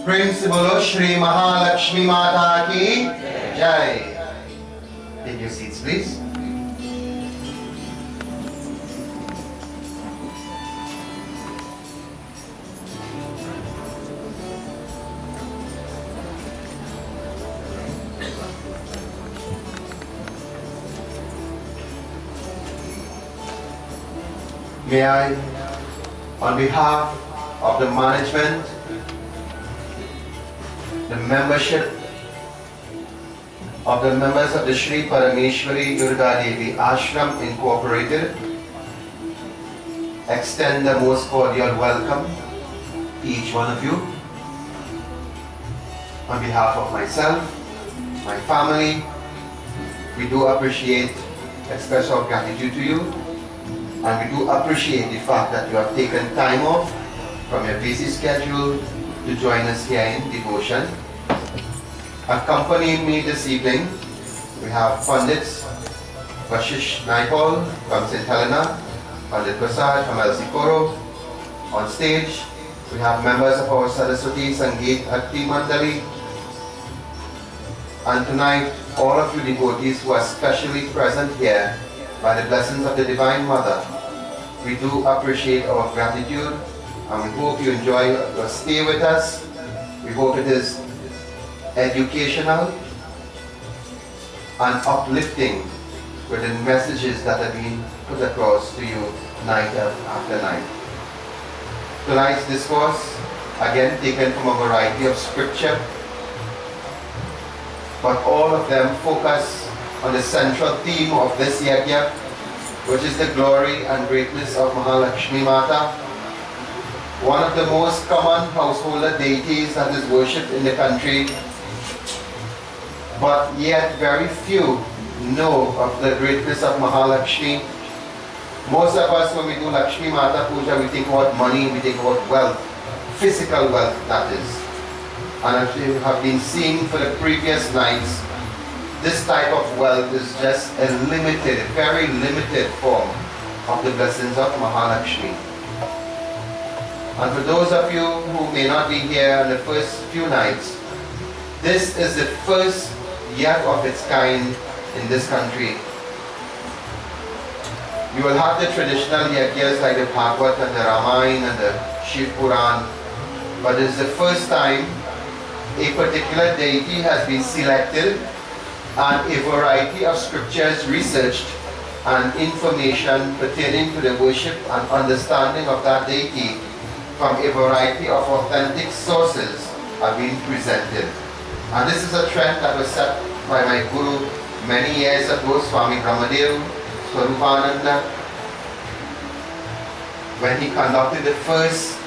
प्रेम से बोलो श्री महालक्ष्मी माता की जय. Take your seats, please. May I, on behalf of the management, the membership of the members of the Shri Parameshwari Durga Devi Ashram Incorporated, extend the most cordial welcome to each one of you. On behalf of myself, my family, we do appreciate, express our gratitude to you, and we do appreciate the fact that you have taken time off from your busy schedule to join us here in devotion. Accompanying me this evening, we have Pundit Vishnu Maharaj from St. Helena, Pundit Prasad from El Sikoro. On stage, we have members of our Saraswati Sangeet Bhakti Mandali. And tonight, all of you devotees who are specially present here by the blessings of the Divine Mother, we do appreciate our gratitude, and we hope you enjoy your stay with us. We hope it is educational and uplifting with the messages that have been put across to you night after night. Tonight's discourse, again taken from a variety of scripture, but all of them focus on the central theme of this yagna, which is the glory and greatness of Mahalakshmi Mata, one of the most common householder deities that is worshipped in the country, but yet very few know of the greatness of Mahalakshmi. Most of us, when we do Lakshmi Mata Puja, we think about money, we think about wealth, physical wealth that is. And as you have been seeing for the previous nights, this type of wealth is just a limited, very limited form of the blessings of Mahalakshmi. And for those of you who may not be here on the first few nights, this is the first yet of its kind in this country. You will have the traditional yajnas like the Bhagavad and the Ramayana and the Shiv Puran, but it is the first time a particular deity has been selected and a variety of scriptures researched and information pertaining to the worship and understanding of that deity from a variety of authentic sources are being presented. And this is a trend that was set by my guru many years ago, Swami Brahmadev Swarupananda, when he conducted the first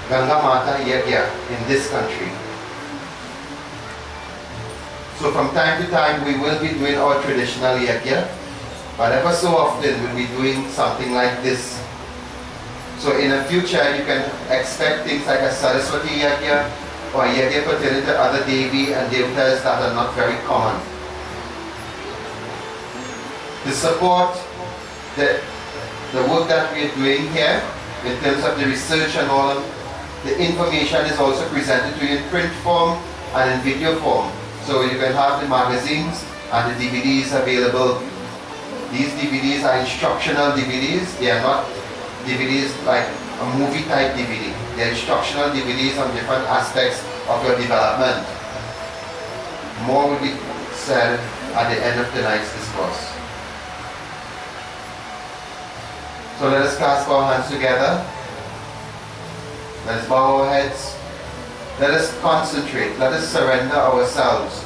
Ganga Mata Yagya in this country. So from time to time we will be doing our traditional yagya, but ever so often we'll be doing something like this. So in the future you can expect things like a Saraswati yagya or a yagya pertaining to other Devi and Devatas that are not very common. To support the work that we are doing here in terms of the research and all, the information is also presented to you in print form and in video form. So you can have the magazines and the DVDs available. These DVDs are instructional DVDs. They are not DVDs like a movie type DVD. They are instructional DVDs on different aspects of your development. More will be said at the end of tonight's discourse. So let us clasp our hands together. Let us bow our heads. Let us concentrate. Let us surrender ourselves.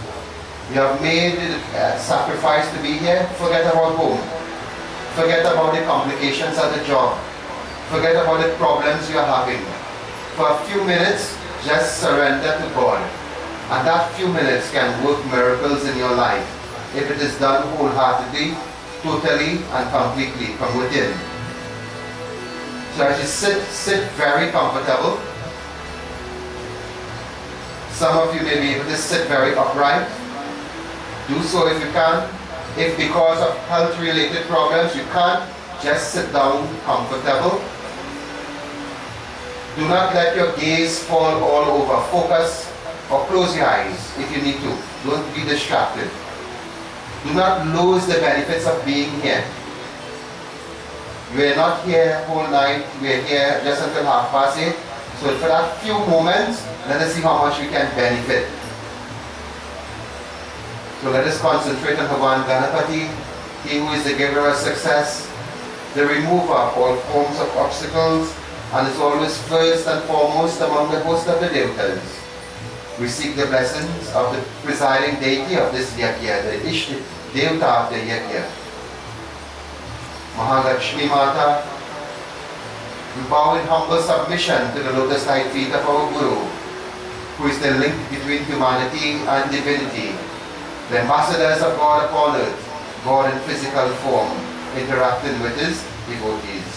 We have made the sacrifice to be here. Forget about home. Forget about the complications of the job. Forget about the problems you are having. For a few minutes, just surrender to God. And that few minutes can work miracles in your life if it is done wholeheartedly, totally and completely from within. So as you sit very comfortable. Some of you may be able to sit very upright. Do so if you can. If because of health-related problems you can't, just sit down comfortable. Do not let your gaze fall all over. Focus or close your eyes if you need to. Don't be distracted. Do not lose the benefits of being here. We are not here whole night. We are here just until 8:30. So for that few moments, let us see how much we can benefit. So let us concentrate on Bhagavan Ganapati, He who is the giver of success, the remover of all forms of obstacles, and is always first and foremost among the host of the devatas. We seek the blessings of the presiding deity of this Yagna, the Ishti Devata of the Yagna, Lakshmi Mata. We bow in humble submission to the lotus-like feet of our Guru, who is the link between humanity and divinity, the ambassadors of God upon earth, God in physical form, interacting with His devotees.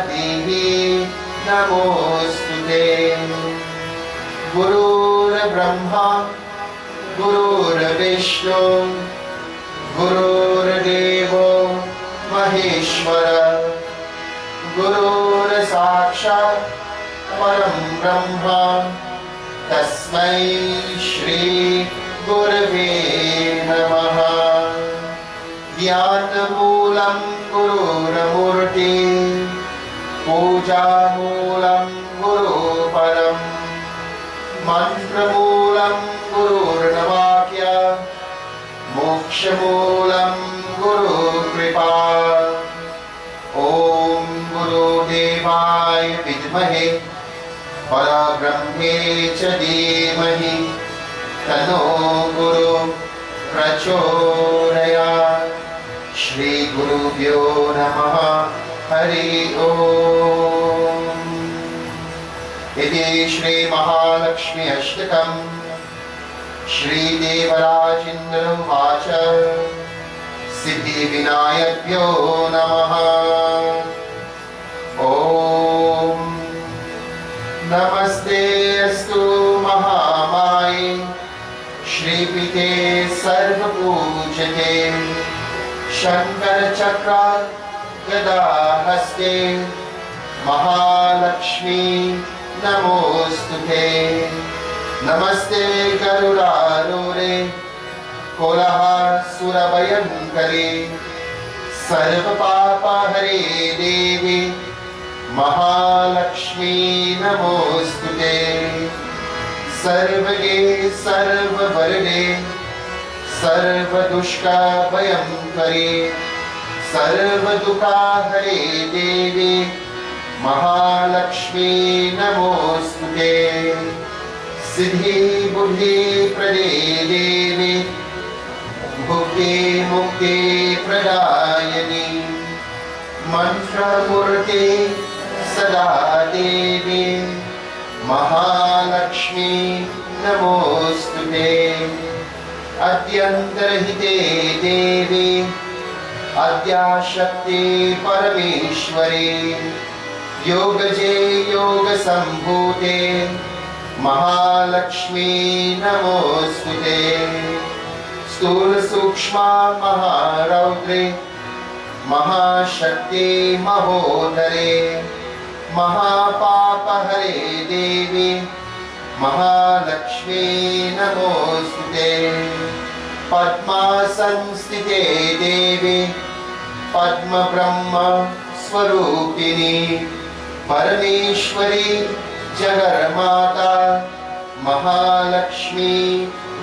Devi, Namostute. Gurur Brahma, Gurur Vishnu, Gurur Devo, Maheshwara, Gurur Sakshat, Param Brahma, Tasmai Shri Gurave Namaha. Dhyanamoolam Gururamurti, Poojamulam Guru Param, Mantramulam Gururnavakya, Mokshamulam Guru Kripa. Om Guru Devaya Vidmahe, Parabrahme Cha Dhimahi, Tano Guru Prachodayat. Shri Guru Vyo Namaha Hari Om. Iti Shri Mahalakshmi Ashtakam Shri Devarajindra Vacha Siddhi Vinayakyo Namaha. Om Namaste Astu Mahamai Shri Pite Sarva Pujate Shankar Chakra Gada Haste Mahalakshmi Namostute. Namaste Garudharure Kolaha Surabayankare Sarva Papa Hare Devi Mahalakshmi Namostute. Sarvage Sarva Varde Sarva Dushka Bhayankari Sarva Dukha Hare Devi Mahalakshmi Namostute. सिद्धि बुद्धि प्रदे देवी भुक्ति मुक्ति प्रदायिनी मंत्रमूर्ति सदा देवी महालक्ष्मी नमोस्तुते अद्यन्तरहिते देवी आद्याशक्ति परमेश्वरी योगजे योग संभूते महालक्ष्मी नमोस्तुते स्थूल सूक्ष्म महारौद्रे महाशक्ति महोदरे महापापहरे देवी महालक्ष्मी नमोस्तुते पद्मासनस्थिते देवी पद्म ब्रह्म स्वरूपिणी परमेश्वरी जगन्माता महालक्ष्मी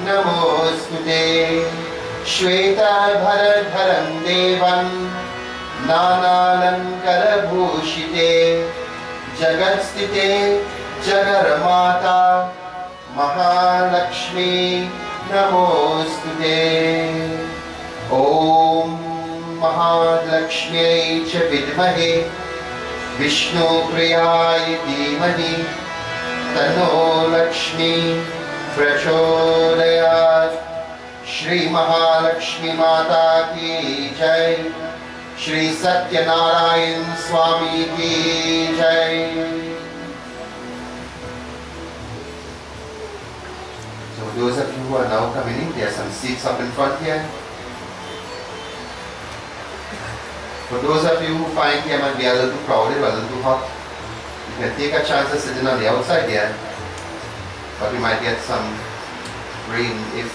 नमोस्तुते श्वेताभरधरं देवं नानालंकारभूषिते जगत्स्थिते जगन्माता महालक्ष्मी नमोस्तुते ॐ महालक्ष्म्यै च विद्महे विष्णुप्रियाय धीमहि तन्नो लक्ष्मी प्रचोदयात्। श्री महालक्ष्मी माता की जय। श्री सत्यनारायण स्वामी की जय। So those of you who are now coming in, there are some seats up in front here. For those of you who find here might be a little too crowded or a little too hot, you can take a chance of sitting on the outside here, but we might get some rain if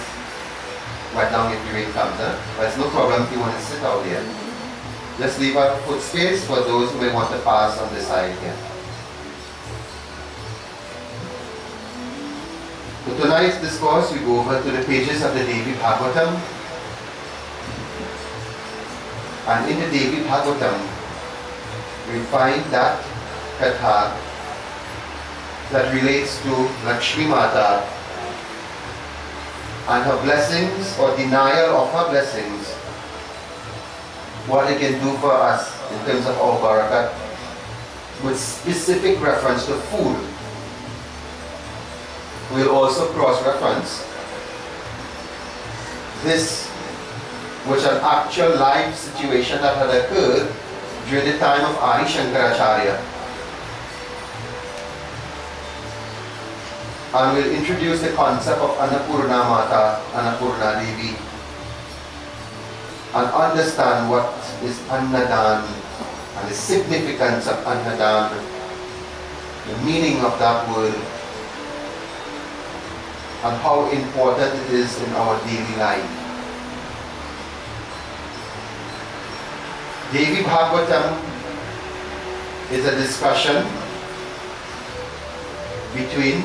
right down if the rain comes. But it's no problem if you want to sit out here. Just leave a foot space for those who may want to pass on the side here. For tonight's discourse, we go over to the pages of the Devi Bhagavatam. And in the Devi Bhagavatam, we find that katha that relates to Lakshmi Mata and her blessings or denial of her blessings, what it can do for us in terms of our barakat, with specific reference to food. We'll also cross-reference this, which an actual live situation that had occurred during the time of Adi Shankaracharya. And we'll introduce the concept of Annapurna Mata, Annapurna Devi, and understand what is Annadan and the significance of Annadan, the meaning of that word, and how important it is in our daily life. Devi Bhagavatam is a discussion between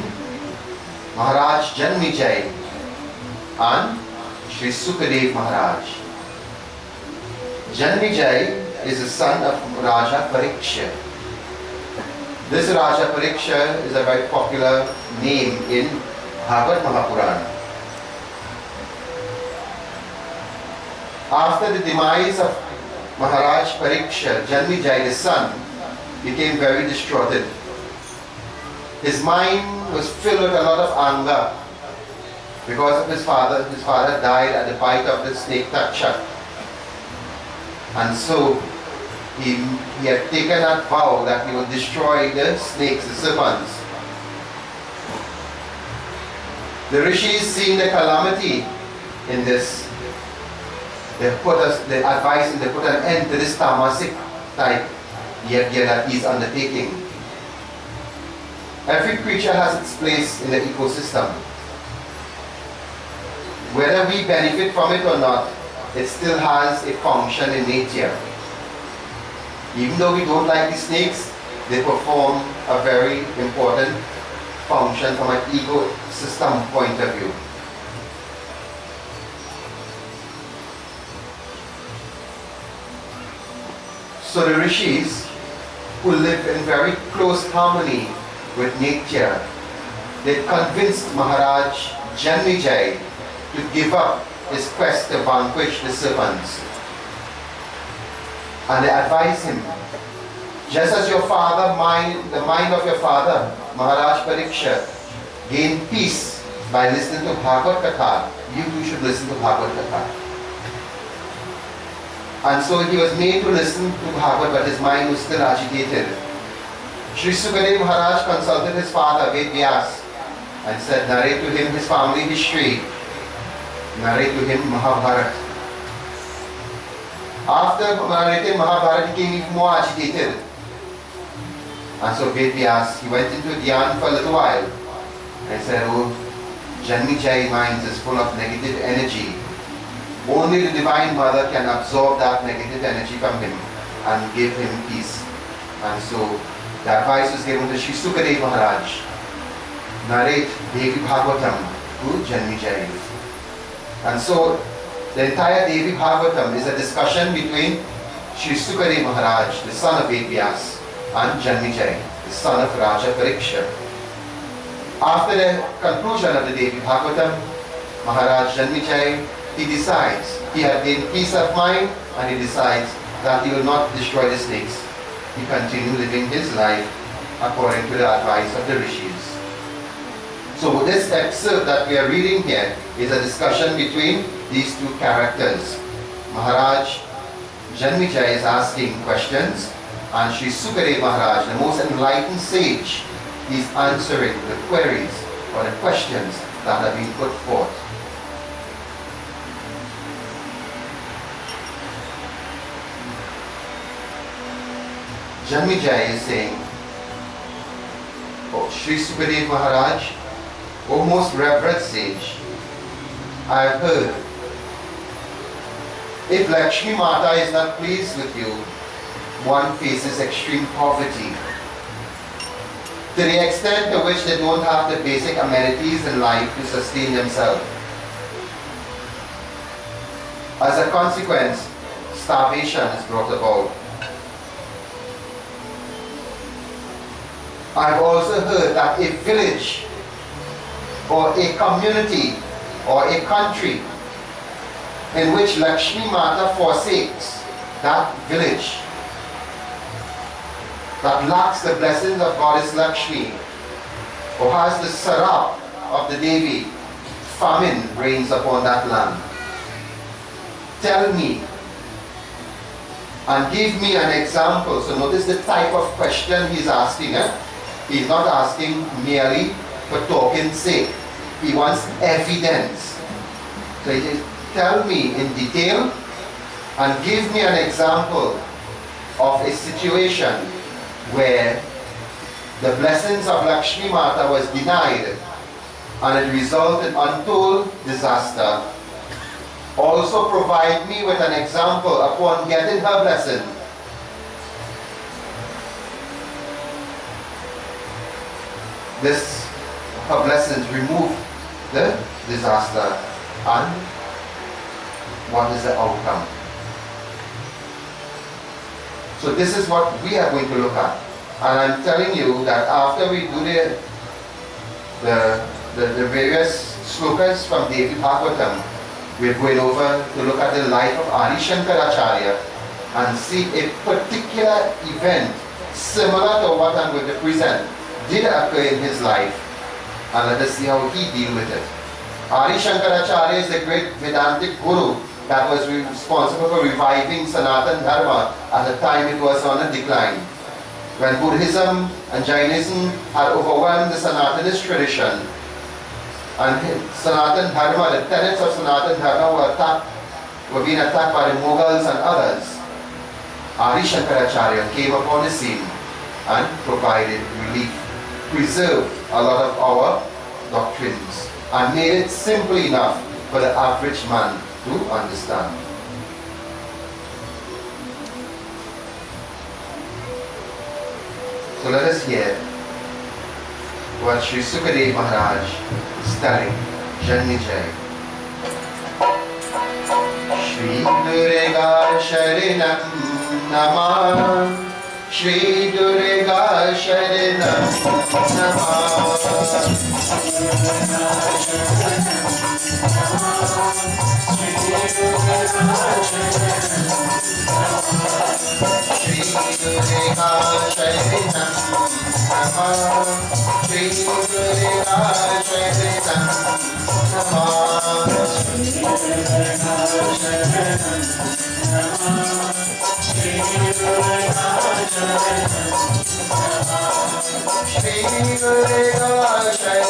Maharaj Janmejai and Shri Sukadev Maharaj. Janmejai is the son of Raja Pariksha. This Raja Pariksha is a very popular name in Bhagavad Mahapurana. After the demise of Maharaj Pariksha, Janmejai, the son, became very distraughted. His mind was filled with a lot of anger because of his father. His father died at the bite of the snake Takshak. And so he had taken a vow that he would destroy the snakes, the serpents. The rishis, seeing the calamity in this, they advised him to put an end to this tamasic type yagna that he is undertaking. Every creature has its place in the ecosystem. Whether we benefit from it or not, it still has a function in nature. Even though we don't like the snakes, they perform a very important function from an ecosystem point of view. So the rishis, who live in very close harmony with nature, they convinced Maharaj Janmejai to give up his quest to vanquish the serpents. And they advised him, just as your father, the mind of your father, Maharaj Pariksha, gained peace by listening to Bhagavad Katha, you too should listen to Bhagavad Katha. And so he was made to listen to Bhagavad, but his mind was still agitated. Shri Sukadev Maharaj consulted his father, Ved Vyas, and said, narrate to him his family history, narrate to him Mahabharata. After narrating Mahabharata, he became even more agitated. And so Ved Vyas, he went into Dhyan for a little while and said, oh, Janmejai mind is full of negative energy. Only the Divine Mother can absorb that negative energy from him and give him peace. And so the advice was given to Shri Sukadev Maharaj, narrate Devi Bhagavatam to Janmejai. And so the entire Devi Bhagavatam is a discussion between Shri Sukadev Maharaj, the son of Ved Vyas, and Janmejai, the son of Raja Pariksha. After the conclusion of the Devi Bhagavatam, Maharaj Janmejai, he decides, he had gained peace of mind, and he decides that he will not destroy the snakes. He continued living his life according to the advice of the rishis. So this excerpt that we are reading here is a discussion between these two characters. Maharaj Janmejai is asking questions, and Shri Sukadev Maharaj, the most enlightened sage, is answering the queries or the questions that have been put forth. Janmejai is saying, oh, Shri Sukadev Maharaj, O most reverend sage, I have heard, if Lakshmi Mata is not pleased with you, one faces extreme poverty. To the extent to which they don't have the basic amenities in life to sustain themselves. As a consequence, starvation is brought about. I've also heard that a village or a community or a country in which Lakshmi Mata forsakes that village, that lacks the blessings of Goddess Lakshmi, or has the sarap of the Devi, famine reigns upon that land. Tell me and give me an example. So notice the type of question he's asking. He's not asking merely for talking's sake. He wants evidence. So he says, tell me in detail and give me an example of a situation where the blessings of Lakshmi Mata was denied and it resulted in untold disaster. Also provide me with an example upon getting her blessing. Her blessings remove the disaster, and what is the outcome? So this is what we are going to look at. And I'm telling you that after we do the various slokas from Devi Bhagavatam, we're going over to look at the life of Adi Shankaracharya and see a particular event similar to what I'm going to present did occur in his life, and let us see how he deal with it. Adi Shankaracharya is the great Vedantic guru that was responsible for reviving Sanatana Dharma at the time it was on a decline. When Buddhism and Jainism had overwhelmed the Sanatanist tradition, and Sanatana Dharma, the tenets of Sanatana Dharma were being attacked by the Mughals and others, Adi Shankaracharya came upon the scene and provided relief, preserved a lot of our doctrines, and made it simple enough for the average man to understand. So let us hear what Shri Sukadev Maharaj is telling Janmejai. Shri Durga Sharanam Namah Shri Durga Sharanam Namah. Shri Durga Sharanam Namah. Shri Durga Sharanam Namah. Shri Durga Shri Durga Sharanam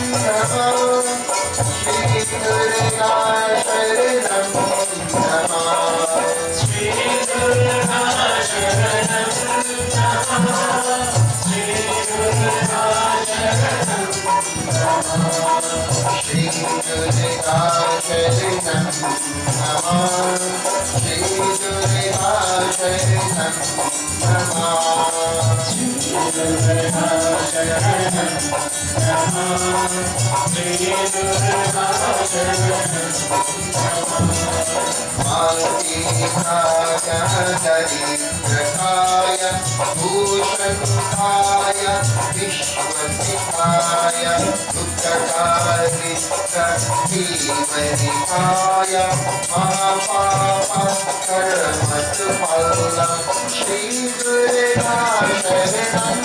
Namah. Shri Durga Sharanam Namah. Shri Durga Sharanam Namah. Shri Durga Sharanam Namah. Shri Durga Sharanam Namah. Shri Durga Sharanam Namah. Shri Durga Sharanam Namah. Shri Durga Sharanam Malika Daritrakaya Bhushanaya Vishwasikaya Dukkhakarika Dhimanikaya Mahapapa Karmatpala Shri Durga Sharanam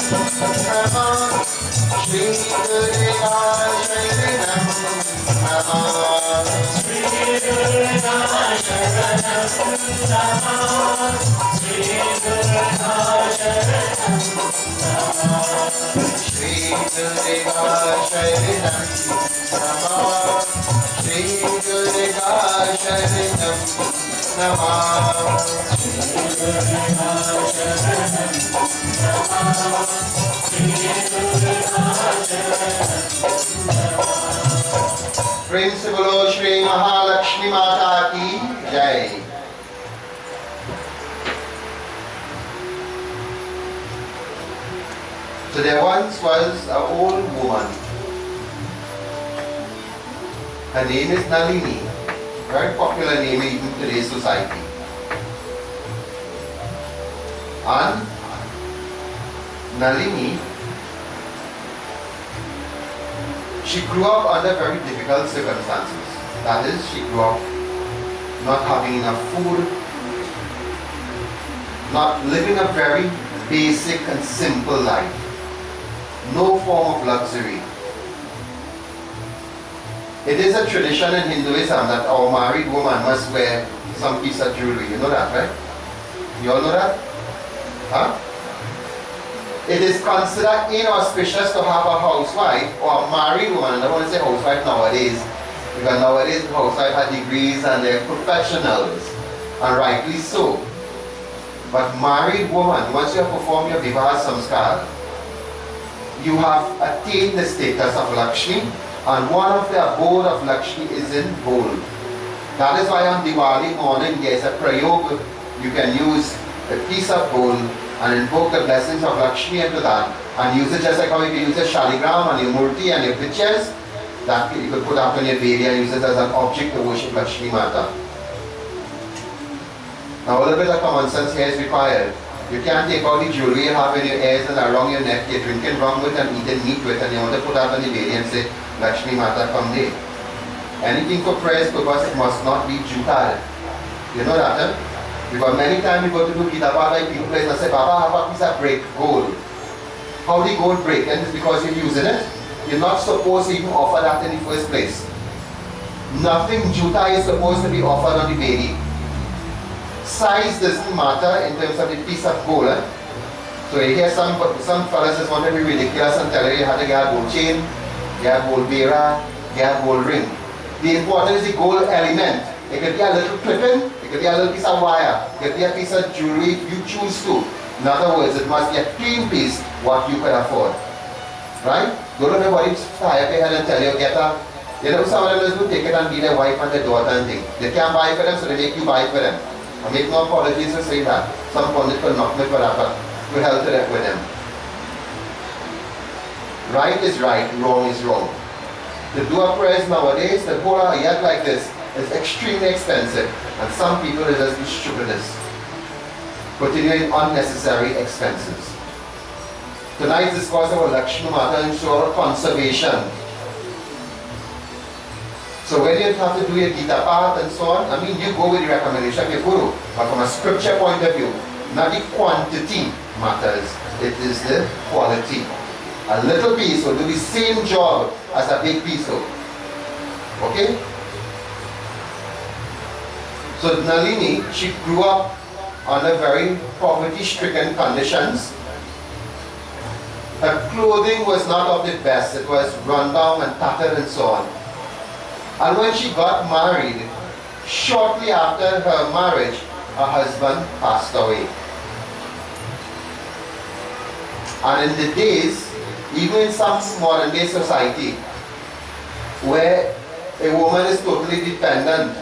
Namah. Shri Durga Sharanam Namah. Shri Durga Sharanam Namah. Shri Durga Sharanam Namah. Shri Durga Sharanam Namah. Shri Durga Sharanam Namah. Shri Durga Sharanam Namah. Shri Durga Sharanam Namah. प्रेम से बोलो श्री महालक्ष्मी माता की जय। So there once was an old woman. Her name is Nalini, very popular name in today's society. And Nalini, she grew up under very difficult circumstances. That is, she grew up not having enough food, not living a very basic and simple life. No form of luxury. It is a tradition in Hinduism that our married woman must wear some piece of jewelry. You know that, right? You all know that? Huh? It is considered inauspicious to have a housewife or a married woman. I don't want to say housewife nowadays, because nowadays housewives have degrees and they're professionals, and rightly so. But married woman, once you have performed your Vivaha Samskar, you have attained the status of Lakshmi, and one of the abode of Lakshmi is in gold. That is why on Diwali morning there is a prayog. You can use a piece of gold and invoke the blessings of Lakshmi into that, and use it just like how you can use a shaligram and your murti and your pictures. That you could put up on your Devi and use it as an object to worship Lakshmi Mata. Now a little bit of common sense here is required. You can't take all the jewelry you have in your ears and around your neck, you're drinking rum with and eating meat with, and you want to put out on the Devi and say, Lakshmi Mata come there. Anything for prayers purpose, it must not be jutad. You know that, eh? Because many times we go to do Gita Pada, people place and say, Baba, have a piece of break gold. How the gold break? And it's because you're using it. You're not supposed to even offer that in the first place. Nothing juta is supposed to be offered on the baby. Size doesn't matter in terms of the piece of gold. Eh? So you hear some fellas just want to be ridiculous and tell you how to get a gold chain, get a gold bera, get a gold ring. The important is the gold element. It could be a little clipping, it could be a little piece of wire, it could be a piece of jewelry if you choose to. In other words, it must be a clean piece, what you can afford. Right? Go to nobody tie up your head and tell you, get a, you know, some of them will take it and be their wife and their daughter and thing. They can't buy for them, so they make you buy for them. I make no apologies for saying that. Some pundit will knock me for that, but we'll help it with them. Right is right, wrong is wrong. To do a prayers nowadays, the whole yet like this is extremely expensive, and some people are just the stupidest. putting you in unnecessary expenses. Tonight's discourse about Lakshmi Mata ensure conservation. So when you have to do your Gita Path and so on, I mean, you go with the recommendation of your Guru. But from a scripture point of view, not the quantity matters, it is the quality. A little piece will do the same job as a big piece. Okay? So Nalini, she grew up under very poverty-stricken conditions. Her clothing was not of the best. It was run down and tattered and so on. And when she got married, shortly after her marriage, her husband passed away. And in the days, even in some modern day society, where a woman is totally dependent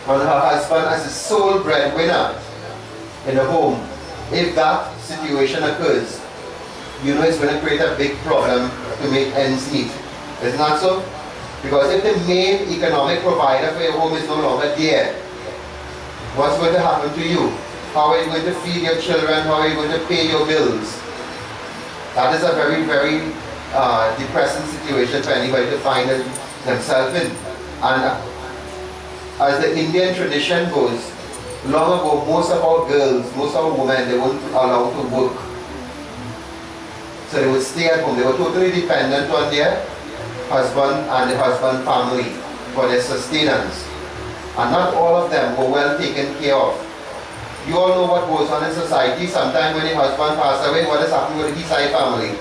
on her husband as a sole breadwinner in the home, if that situation occurs, you know it's going to create a big problem to make ends meet. Isn't that so? Because if the main economic provider for your home is no longer there, what's going to happen to you? How are you going to feed your children? How are you going to pay your bills? That is a very, very depressing situation for anybody to find themselves in. And as the Indian tradition goes, long ago, most of our girls, most of our women, they weren't allowed to work. So they would stay at home. They were totally dependent on their husband and the husband family for their sustenance. And not all of them were well taken care of. You all know what goes on in society. Sometimes when the husband passes away, what is happening with the side family?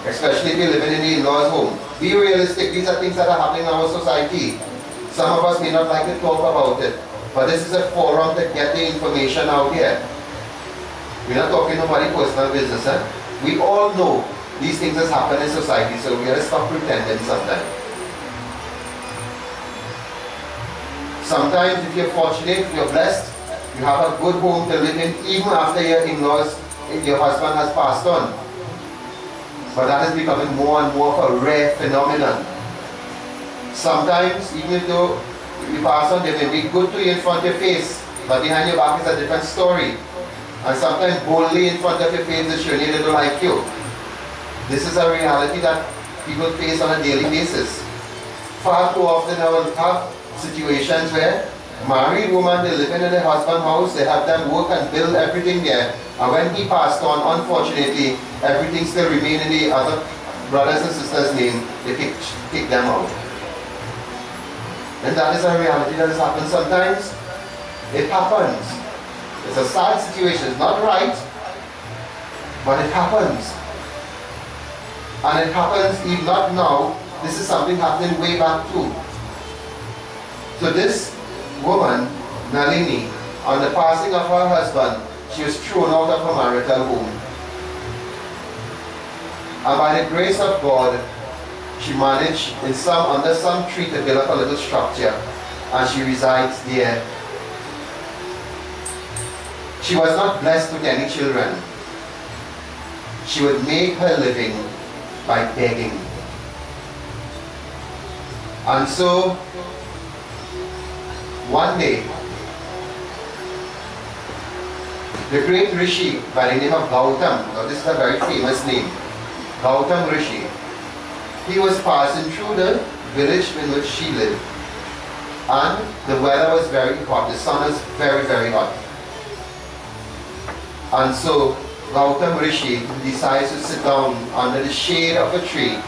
Especially if you're living in the in-laws' home. Be realistic, these are things that are happening in our society. Some of us may not like to talk about it, but this is a forum to get the information out here. We're not talking about personal business. We all know these things has happened in society, so we have to stop pretending sometimes. Sometimes if you're fortunate, if you're blessed, you have a good home to live in even after your in-laws, if your husband has passed on. But that is becoming more and more of a rare phenomenon. Sometimes, even though you pass on, they may be good to you in front of your face, but behind your back is a different story. And sometimes boldly in front of your face is showing you they don't like you. This is a reality that people face on a daily basis. Far too often I will have situations where married women, they live in their husband's house, they have them work and build everything there. And when he passed on, unfortunately, everything still remained in the other brothers and sisters' name. They kick them out. And that is a reality that has happened sometimes. It happens. It's a sad situation. It's not right, but it happens. And it happens if not now. This is something happening way back too. So this woman, Nalini, on the passing of her husband, she was thrown out of her marital home. And by the grace of God, she managed under some tree to build up a little structure, and she resides there. She was not blessed with any children. She would make her living by begging. And so, one day, the great Rishi by the name of Gautam, now this is a very famous name, Gautam Rishi, he was passing through the village in which she lived, and the weather was very hot, the sun was very, very hot. And so Gautam Rishi decides to sit down under the shade of a tree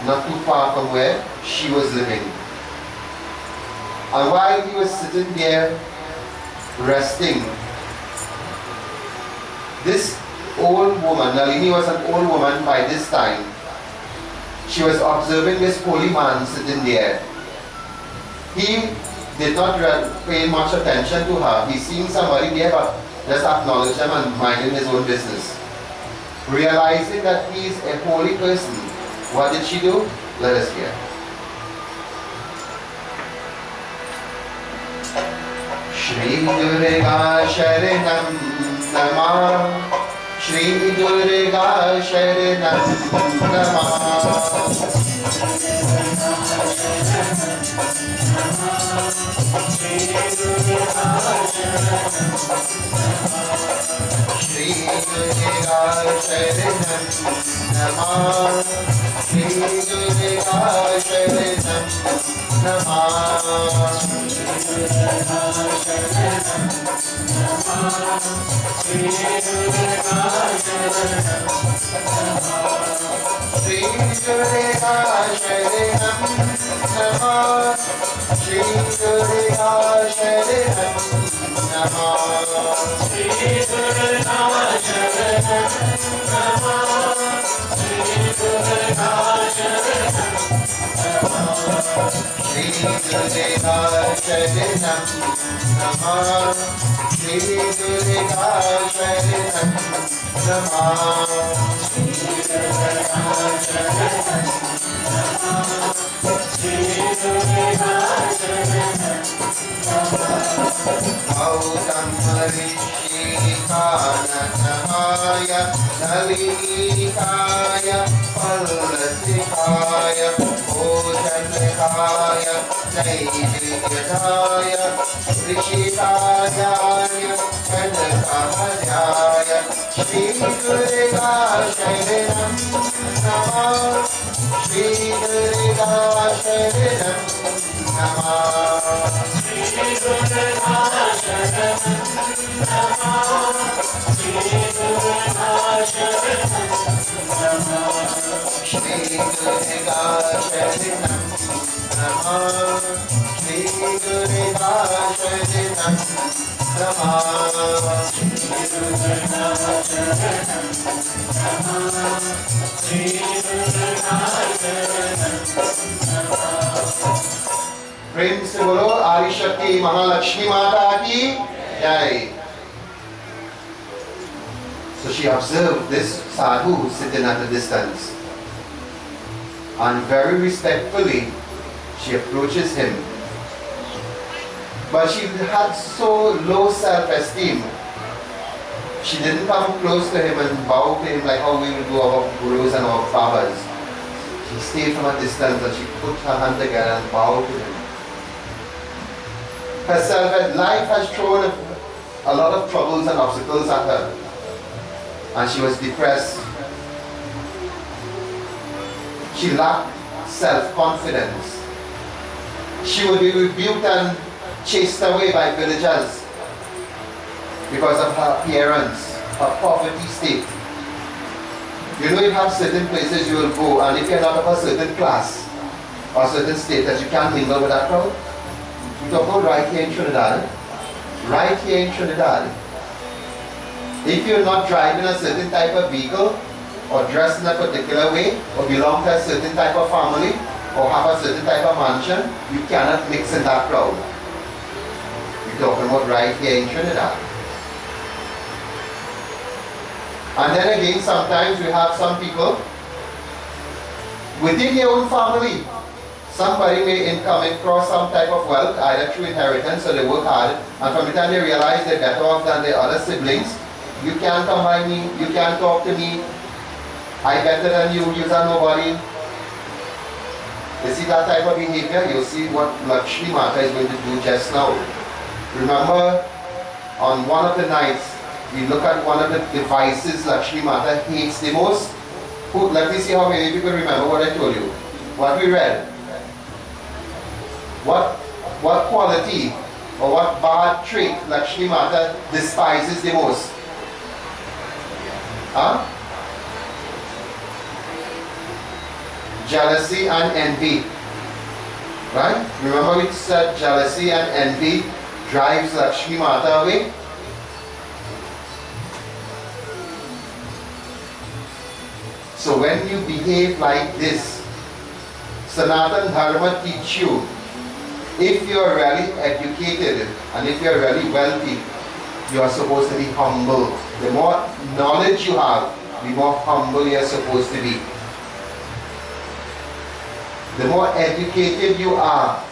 not too far from where she was living. And while he was sitting there resting, this old woman, Nalini was an old woman by this time, she was observing this holy man sitting there. He did not pay much attention to her. He seen somebody there but just acknowledged him and minding his own business. Realizing that he is a holy person, what did she do? Let us hear. Shri Durga Sharanam Namah, Shri Durga Sharanam Namah. Shri Durga Sharanam Namah. Durga Sharanam Namah Shri Durga Sharanam Namah Shri Durga Sharanam Shri Durga Sharanam Namah Shri Durga Sharanam Namah Shri Durga Sharanam Namah Shri Durga Sharanam Shri Durga Sharanam Namah Shri Durga Sharanam Namah Shri Durga Sharanam Shri Durga Sharanam Autam Rishikaya Nalikaya Pallasikaya Ojanakaya Naidikaya Rishikaya Kanakahayaya Shri Durga Sharanam Namah Shri Durga Sharanam Namah Shri Durga Sharanam Namah Shri Durga Sharanam Namah Shri Durga Sharanam Namah Shri Durga Sharanam Namah Shri Durga Sharanam Namah Shri Durga Sharanam प्रेम से बोलो आदि शक्ति महालक्ष्मी माता की जय. So she observed this sadhu sitting at a distance, and very respectfully she approaches him. But she had so low self-esteem, she didn't come close to him and bow to him like how we will do our gurus and our babas. She stayed from a distance and she put her hand together and bowed to him. Herself, life has thrown a lot of troubles and obstacles at her, and she was depressed. She lacked self-confidence. She would be rebuked and chased away by villagers because of her appearance, her poverty state. You know, you have certain places you will go, and if you're not of a certain class or certain status, you can't mingle with that crowd. We talk about right here in Trinidad. Right here in Trinidad. If you're not driving a certain type of vehicle, or dressed in a particular way, or belong to a certain type of family, or have a certain type of mansion, you cannot mix in that crowd. We're talking about right here in Trinidad. And then again, sometimes we have some people within your own family. Somebody may come across some type of wealth, either through inheritance or they work hard, and from the time they realize they're better off than their other siblings, you can't come by me, you can't talk to me, I better than you, you are nobody. You see that type of behavior, you'll see what Lakshmi Mata is going to do just now. Remember, on one of the nights, we look at one of the devices Lakshmi Mata hates the most. Let me see how many people remember what I told you. What we read. What quality or what bad trait Lakshmi Mata despises the most? Huh? Jealousy and envy. Right? Remember we said jealousy and envy drives Lakshmi Mata away? So when you behave like this, Sanatan Dharma teach you, if you are really educated and if you are really wealthy, you are supposed to be humble. The more knowledge you have, the more humble you are supposed to be. The more educated you are.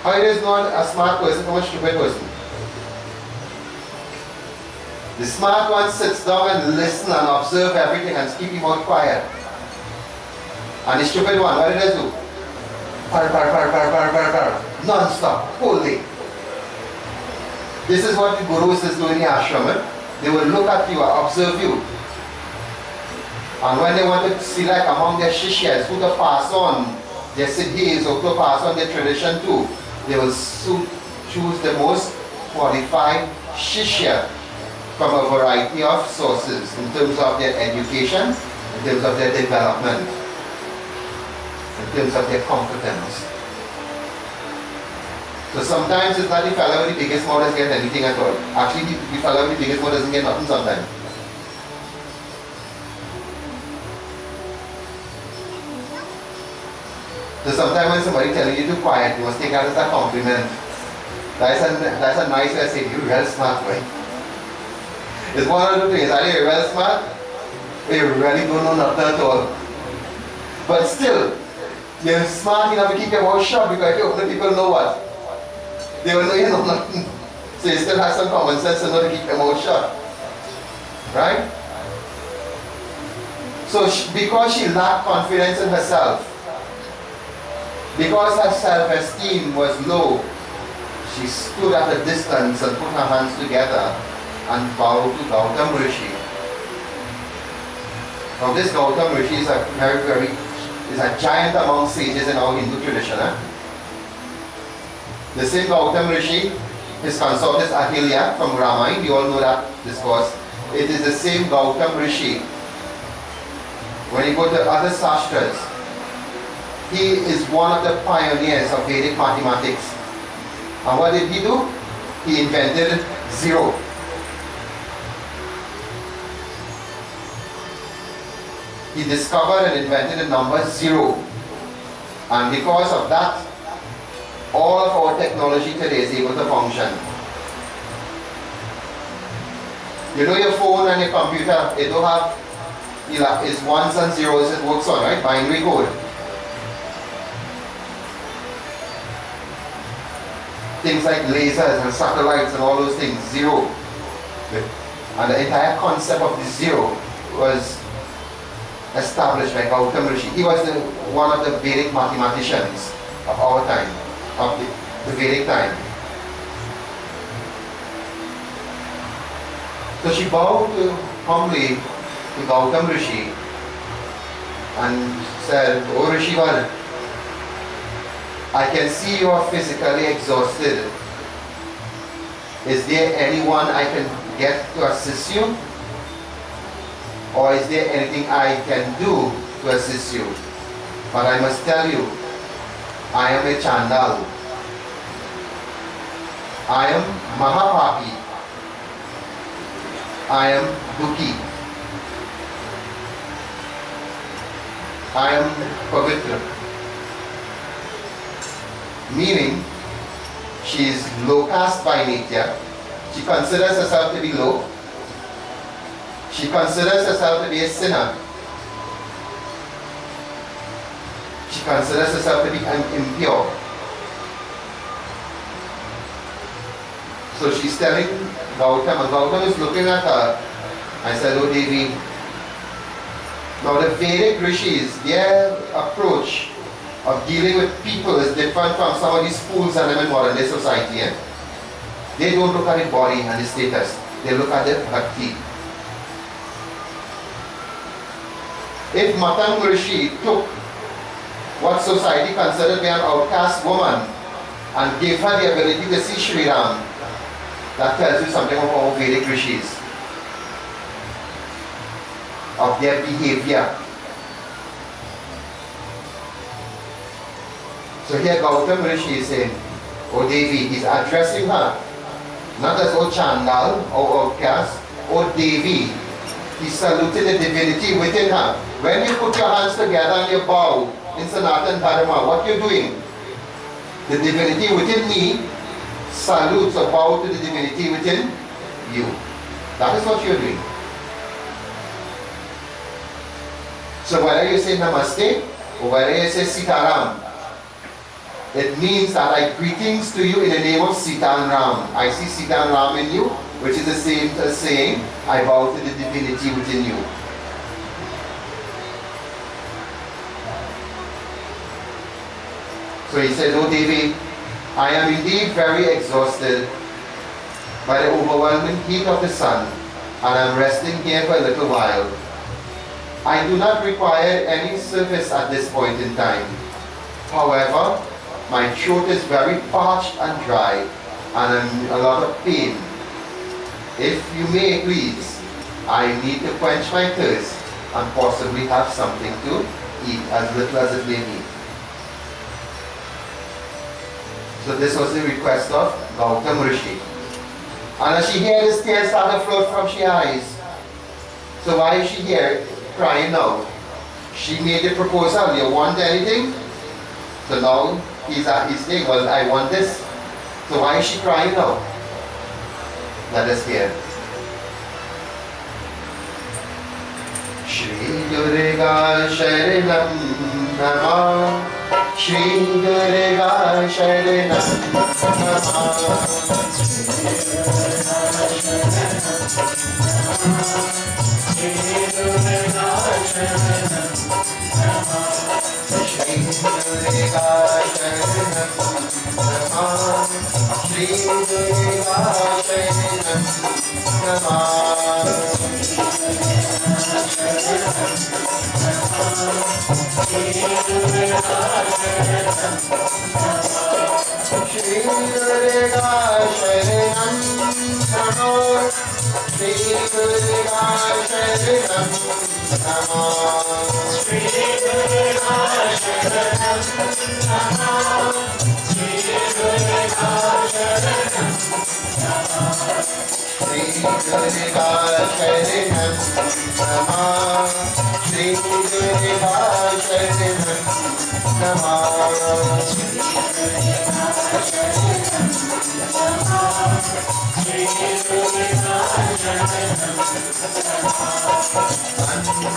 How it is not a smart person from a stupid person? The smart one sits down and listens and observes everything and keep him out quiet. And the stupid one, what did they do? Non-stop, whole day. This is what the gurus is doing in the ashram. They will look at you and observe you. And when they want to select among their shishyas who to pass on their siddhis or to pass on their tradition to, they will choose the most qualified shishya from a variety of sources in terms of their education, in terms of their development, in terms of their competence. So sometimes it's not the fellow with the biggest mouth doesn't get anything at all. Actually, the fellow with the biggest mouth doesn't get nothing sometimes. So sometimes when somebody telling you to quiet, you must take that as a compliment. That's a nice way of saying, you're real smart, right? It's one of the things, are you real smart? Or you really don't know nothing at all. But still, you're smart enough to keep your mouth shut, because if you open, people know what? They will know you know nothing. So you still have some common sense to know to keep your mouth shut. Right? So because she lacked confidence in herself, because her self-esteem was low, she stood at a distance and put her hands together and bowed to Gautam Rishi. Now this Gautam Rishi is a giant among sages in our Hindu tradition. The same Gautam Rishi, his consort is Ahilya from Ramayana, you all know that discourse. It is the same Gautam Rishi. When you go to other sastras, he is one of the pioneers of Vedic mathematics. And what did he do? He invented zero. He discovered and invented the number zero. And because of that, all of our technology today is able to function. You know your phone and your computer, it don't have, it's ones and zeros it works on, right? Binary code. Things like lasers and satellites and all those things, zero. And the entire concept of the zero was established by Gautam Rishi. He was one of the Vedic mathematicians of our time, of the Vedic time. So she bowed humbly to Gautam Rishi and said, "Oh Rishivar, I can see you are physically exhausted. Is there anyone I can get to assist you? Or is there anything I can do to assist you? But I must tell you, I am a Chandal. I am Mahapapi. I am Dukhi. I am Pavitra." Meaning, she is low caste by nature. She considers herself to be low. She considers herself to be a sinner. She considers herself to be impure. So she's telling Gautam, and Gautam is looking at her. I said, "Oh Devi." Now the Vedic rishis, their approach of dealing with people is different from some of these fools and them in modern day society. They don't look at the body and the status. They look at the bhakti. If Matang Rishi took what society considered to be an outcast woman and gave her the ability to see Shri Ram, that tells you something of our Vedic rishis, of their behavior. So here Gautam Rishi is saying, "Oh Devi," he's addressing her, not as "Oh Chandal" or outcast, "Oh Devi." He saluted the divinity within her. When you put your hands together and you bow in Sanatan Dharma, what you're doing? The divinity within me salutes or bow to the divinity within you. That is what you're doing. So whether you say Namaste or whether you say Sitaram, it means that I greetings to you in the name of Sita and Ram. I see Sita and Ram in you, which is the same as saying, I bow to the divinity within you. So he said, "Oh Devi, I am indeed very exhausted by the overwhelming heat of the sun and I'm resting here for a little while. I do not require any service at this point in time. However, my throat is very parched and dry, and I'm in a lot of pain. If you may please, I need to quench my thirst and possibly have something to eat, as little as it may be. So this was the request of Gautam Rishi. And as she hears, tears start to flow from her eyes. So why is she here crying now? She made the proposal, you want anything? So now he's saying, well, I want this. So why is she crying now? Let us hear. Shri Durga Sharanam Namah, Shri Durga Sharanam Namah, Shri Durga Sharanam Namah, Shri Durga Sharanam Namah, Shri Durga Sharanam Namah. Shri Durga Sharanam Namah, Shri Durga Sharanam Namah, Shri Durga Sharanam Namah, Shri Durga Sharanam Namah, Shri Durga Sharanam Namah, Shri Durga Sharanam Namah, Shri Durga Sharanam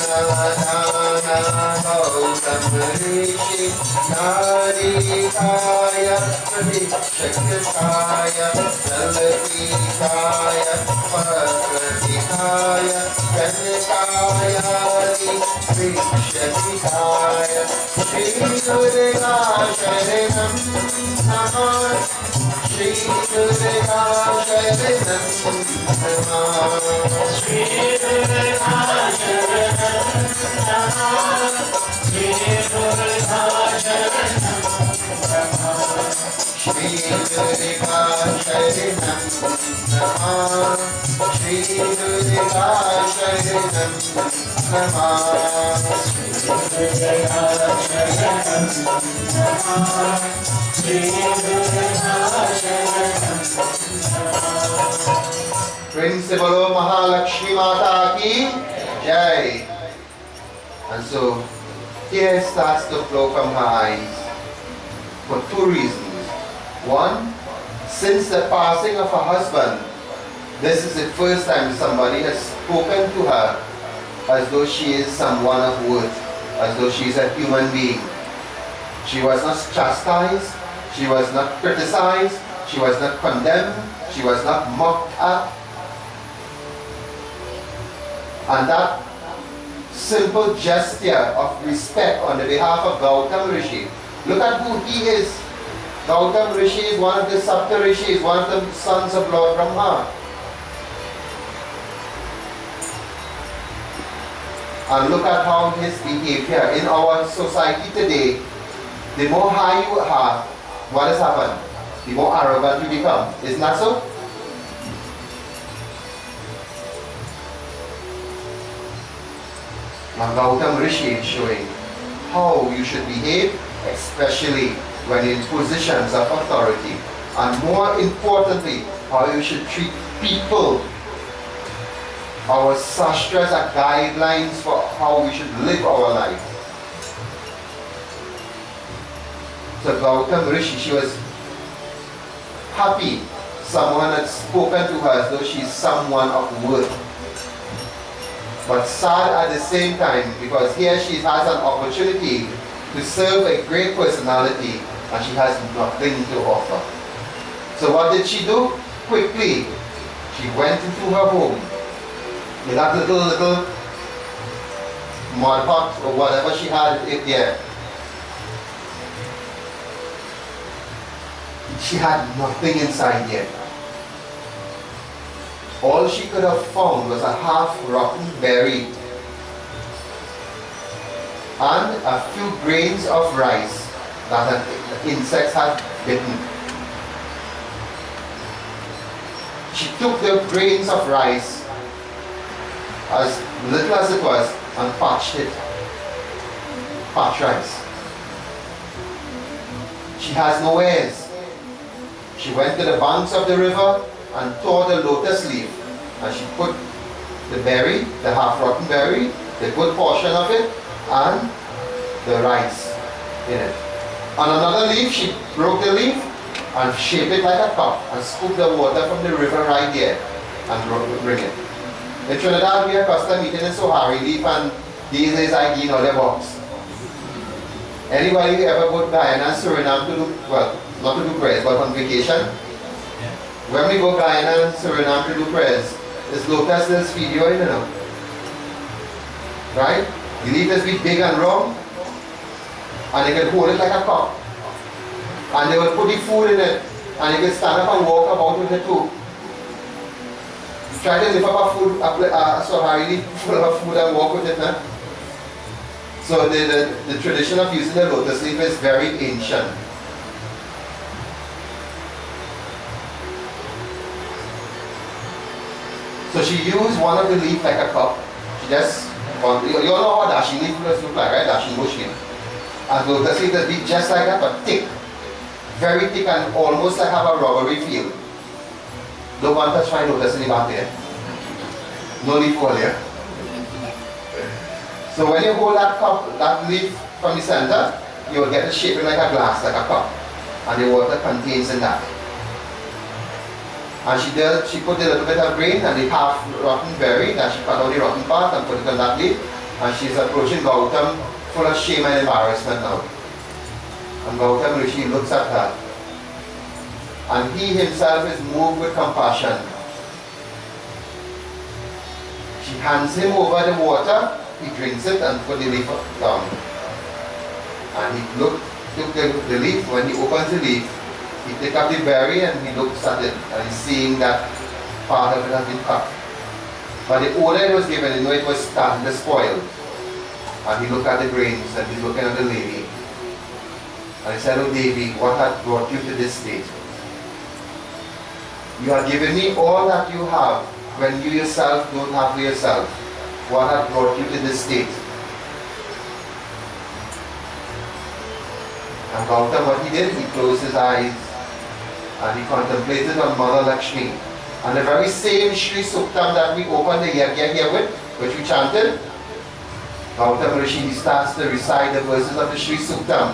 Annadana Gautam Rishi Narikaya Pradikshakaya Dalakikaya Paradikaya Kanikaya Vikshakikaya Shri Durga Sharanam Namah, Shri Durga Sharanam Namah, Shri Durga Sharanam Namah, Shri Durga Sharanam Namah, Shri Durga Sharanam Namah, Shri Durga Sharanam Namah, Shri Durga Sharanam Namah, Shri Durga Sharanam Namah. Principal Mahalakshmi Mata ki Jai. And so tears starts to flow from her eyes for two reasons. One, since the passing of her husband, this is the first time somebody has spoken to her as though she is someone of worth, as though she is a human being. She was not chastised, she was not criticized, she was not condemned, she was not mocked at. And that simple gesture of respect on the behalf of Gautam Rishi. Look at who he is. Gautam Rishi is one of the Sapta Rishis, one of the sons of Lord Brahma. And look at how his behavior in our society today, the more high you are, what has happened? The more arrogant you become. Isn't that so? Now Gautam Rishi is showing how you should behave, especially when in positions of authority. And more importantly, how you should treat people. Our sastras are guidelines for how we should live our life. So Gautam Rishi, she was happy someone had spoken to her as though she's someone of worth. But sad at the same time, because here she has an opportunity to serve a great personality and she has nothing to offer. So what did she do? Quickly, she went into her home with that little mud pot or whatever she had there. She had nothing inside yet. All she could have found was a half-rotten berry and a few grains of rice that the insects had bitten. She took the grains of rice, as little as it was, and parched it. Parched rice. She has no heirs. She went to the banks of the river and tore the lotus leaf, and she put the berry, the half-rotten berry, the good portion of it, and the rice in it. On another leaf, she broke the leaf and shaped it like a cup and scooped the water from the river right there and bring it. In Trinidad, we are custom eating in Sohari leaf, and these days I give in other box. Anybody who ever go to Guyana and Suriname to do, well, not to do prayers, but on vacation? When we go Guyana and Suriname to do prayers, this lotus will feed you, you know. Right? You leave this big, big and round, and you can hold it like a cup. And they will put the food in it, and you can stand up and walk about with it too. Try to lift up a Sohari leaf full of food and walk with it now. So the tradition of using the lotus leaf is very ancient. So she used one of the leaf like a cup. She just, you all know how dashing leaf look like, right? Dashing bush leaf. And lotus leaf will be just like that, but thick. Very thick and almost like have a rubbery feel. Don't want to try lotus leaf out there. No leaf over there. So when you hold that cup, that leaf from the center, you will get it shaped like a glass, like a cup. And the water contains in that. And she put a little bit of grain and the half rotten berry, that she cut out the rotten part and put it on that leaf. And she's approaching Gautam full of shame and embarrassment now. And Gautam Rishi looks at that. And he himself is moved with compassion. She hands him over the water, he drinks it and put the leaf down. And he took the leaf. When he opens the leaf, he takes up the berry and he looks at it, and he's seeing that part of it has been cut. But the odor it was given, you know, it was starting to spoil. And he looked at the grains and he's looking at the lady. And he said, "Oh Devi, what had brought you to this state? You have given me all that you have when you yourself don't have for yourself. What had brought you to this state?" And Gautam, what he did, he closed his eyes and he contemplated on Mother Lakshmi. And the very same Shri Suktam that we opened the Yagna here with, which we chanted, Gautam Rishi starts to recite the verses of the Shri Suktam.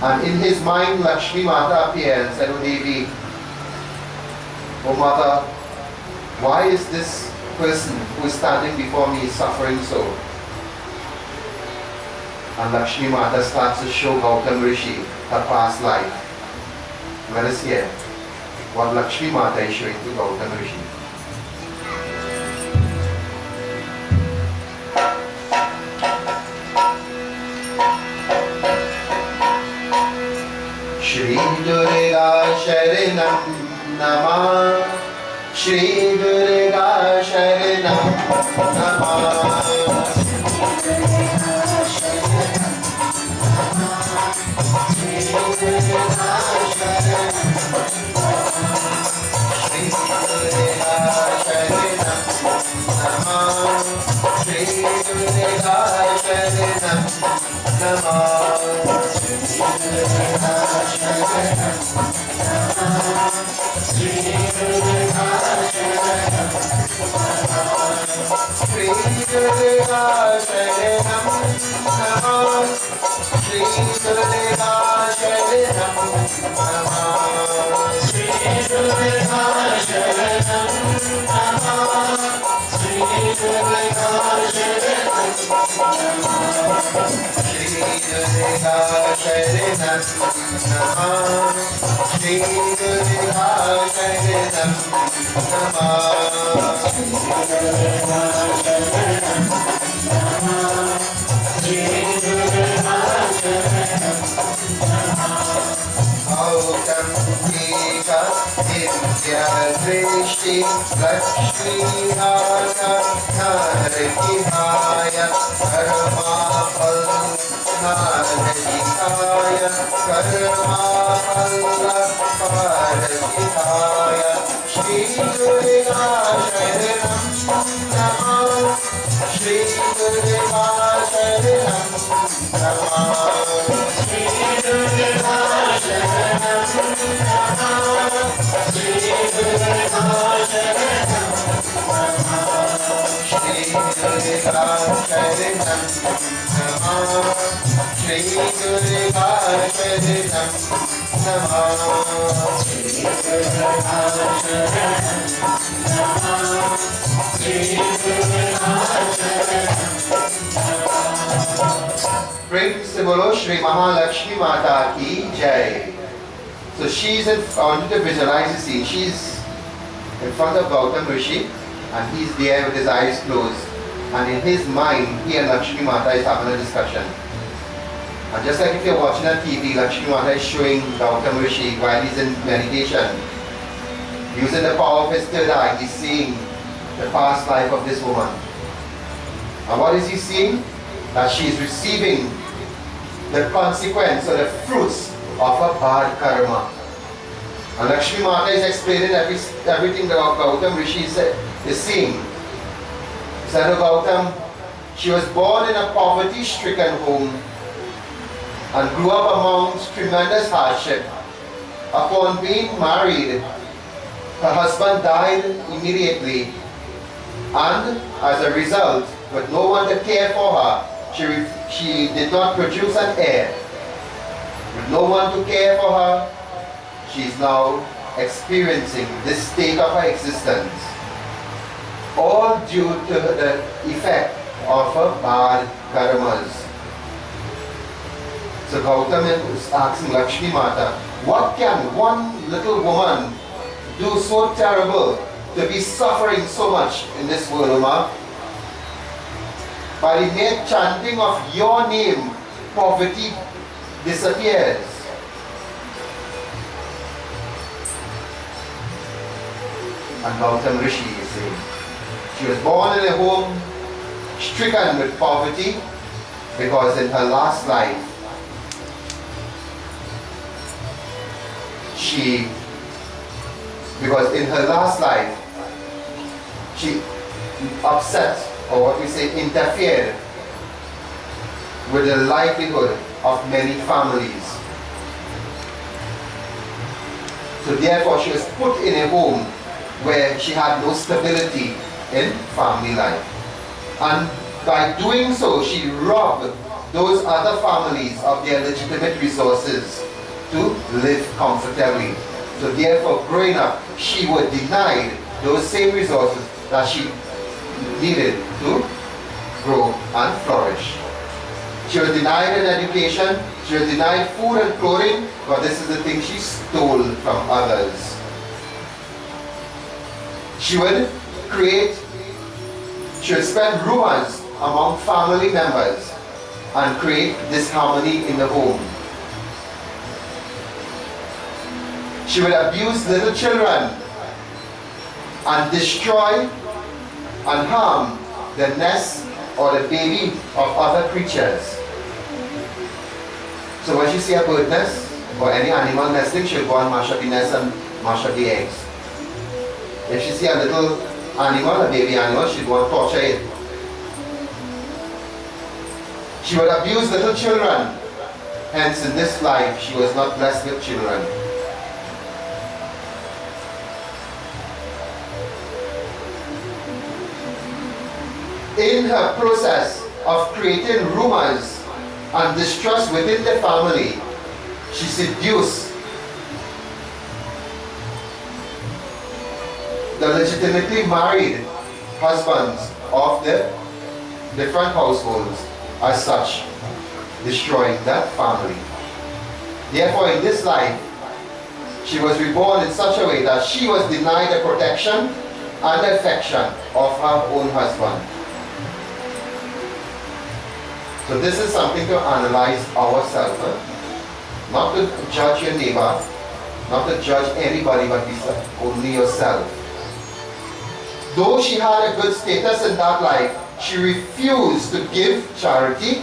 And in his mind, Lakshmi Mata appeared and said, "Oh Devi, oh Mother, why is this person who is standing before me suffering so?" And Lakshmi Mata starts to show Gautam Rishi her past life. Let us hear what Lakshmi Mata is showing to Gautam Rishi. Shri Durga Sharanam Namah, Shri Durga Sharanam Namah, How can we Drishti Lakshmi Yagna Narikihaya Karma Pal Narikihaya Karma Pal Parakihaya Shri Durga Sharanam Namah Shri Durga Sharanam Namah Shri Durga Sharanam Namah Shri Durga Sharanam Namah Shri Durga Sharanam Namah Shri Durga Sharanam Namah Shri Durga Sharanam Namah Shri Durga Sharanam Namah. Praise the Lord, Shri Lakshmi Mata ki Jai. So she's in front to visualize the scene. She's in front of Gautam Rishi and he's there with his eyes closed. And in his mind, he and Lakshmi Mata is having a discussion. And just like if you're watching on TV, Lakshmi Mata is showing Gautam Rishi while he's in meditation. Using the power of his third eye, he's seeing the past life of this woman. And what is he seeing? That she is receiving the consequence or the fruits of a bad karma. And Lakshmi Mata is explaining everything that Gautam Rishi is seeing. He said to Gautam, she was born in a poverty-stricken home and grew up amongst tremendous hardship. Upon being married, her husband died immediately, and as a result, with no one to care for her, she did not produce an heir. With no one to care for her, she is now experiencing this state of her existence, all due to the effect of her bad karmas. So Gautam is asking Lakshmi Mata, what can one little woman do so terrible to be suffering so much in this world, Ma? By the mere chanting of your name, poverty disappears. And Gautam Rishi is saying, she was born in a home stricken with poverty because in her last life, she upset, or what we say, interfered with the livelihood of many families. So therefore she was put in a home where she had no stability in family life. And by doing so, she robbed those other families of their legitimate resources to live comfortably. So therefore, growing up, she was denied those same resources that she needed to grow and flourish. She was denied an education, she was denied food and clothing, but this is the thing she stole from others. She would spread rumors among family members and create disharmony in the home. She would abuse little children and destroy and harm the nest or the baby of other creatures. So when she see a bird nest or any animal nesting, she'll go and mash up the nest and mash up the eggs. If she see a little animal, a baby animal, she'll go and torture it. She would abuse little children. Hence, in this life, she was not blessed with children. In her process of creating rumors and distrust within the family, she seduced the legitimately married husbands of the different households, as such, destroying that family. Therefore, in this life, she was reborn in such a way that she was denied the protection and affection of her own husband. So this is something to analyze ourselves, not to judge your neighbor, not to judge anybody but only yourself. Though she had a good status in that life, she refused to give charity.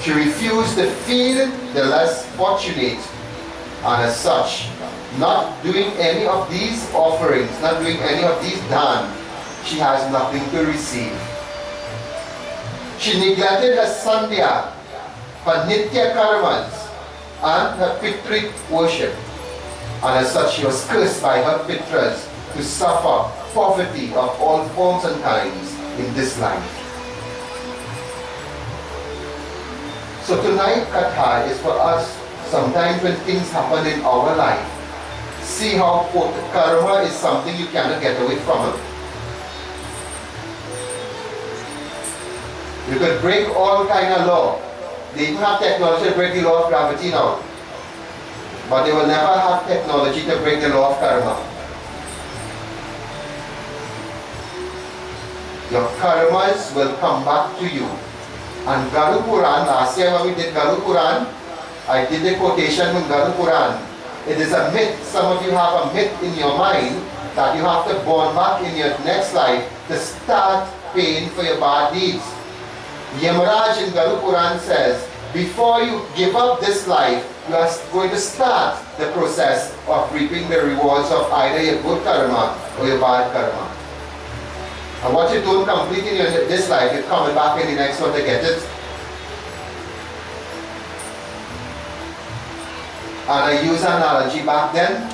She refused to feed the less fortunate, and as such, not doing any of these offerings, not doing any of these dhan, she has nothing to receive. She neglected her sandhya, her nitya karmas, and her pitri worship, and as such she was cursed by her pitras to suffer poverty of all forms and kinds in this life. So tonight Katha is for us, sometimes when things happen in our life, see how karma is something you cannot get away from. You could break all kind of law. They even have technology to break the law of gravity now. But they will never have technology to break the law of karma. Your karmas will come back to you. And Garu Puran, last year when we did Garu Puran, I did the quotation from Garu Puran. It is a myth, some of you have a myth in your mind that you have to born back in your next life to start paying for your bad deeds. Yamaraj in Garu Puran says, before you give up this life, you are going to start the process of reaping the rewards of either your good karma or your bad karma. And what you don't complete in this life, you're coming back in the next one to get it. And I use an analogy back then.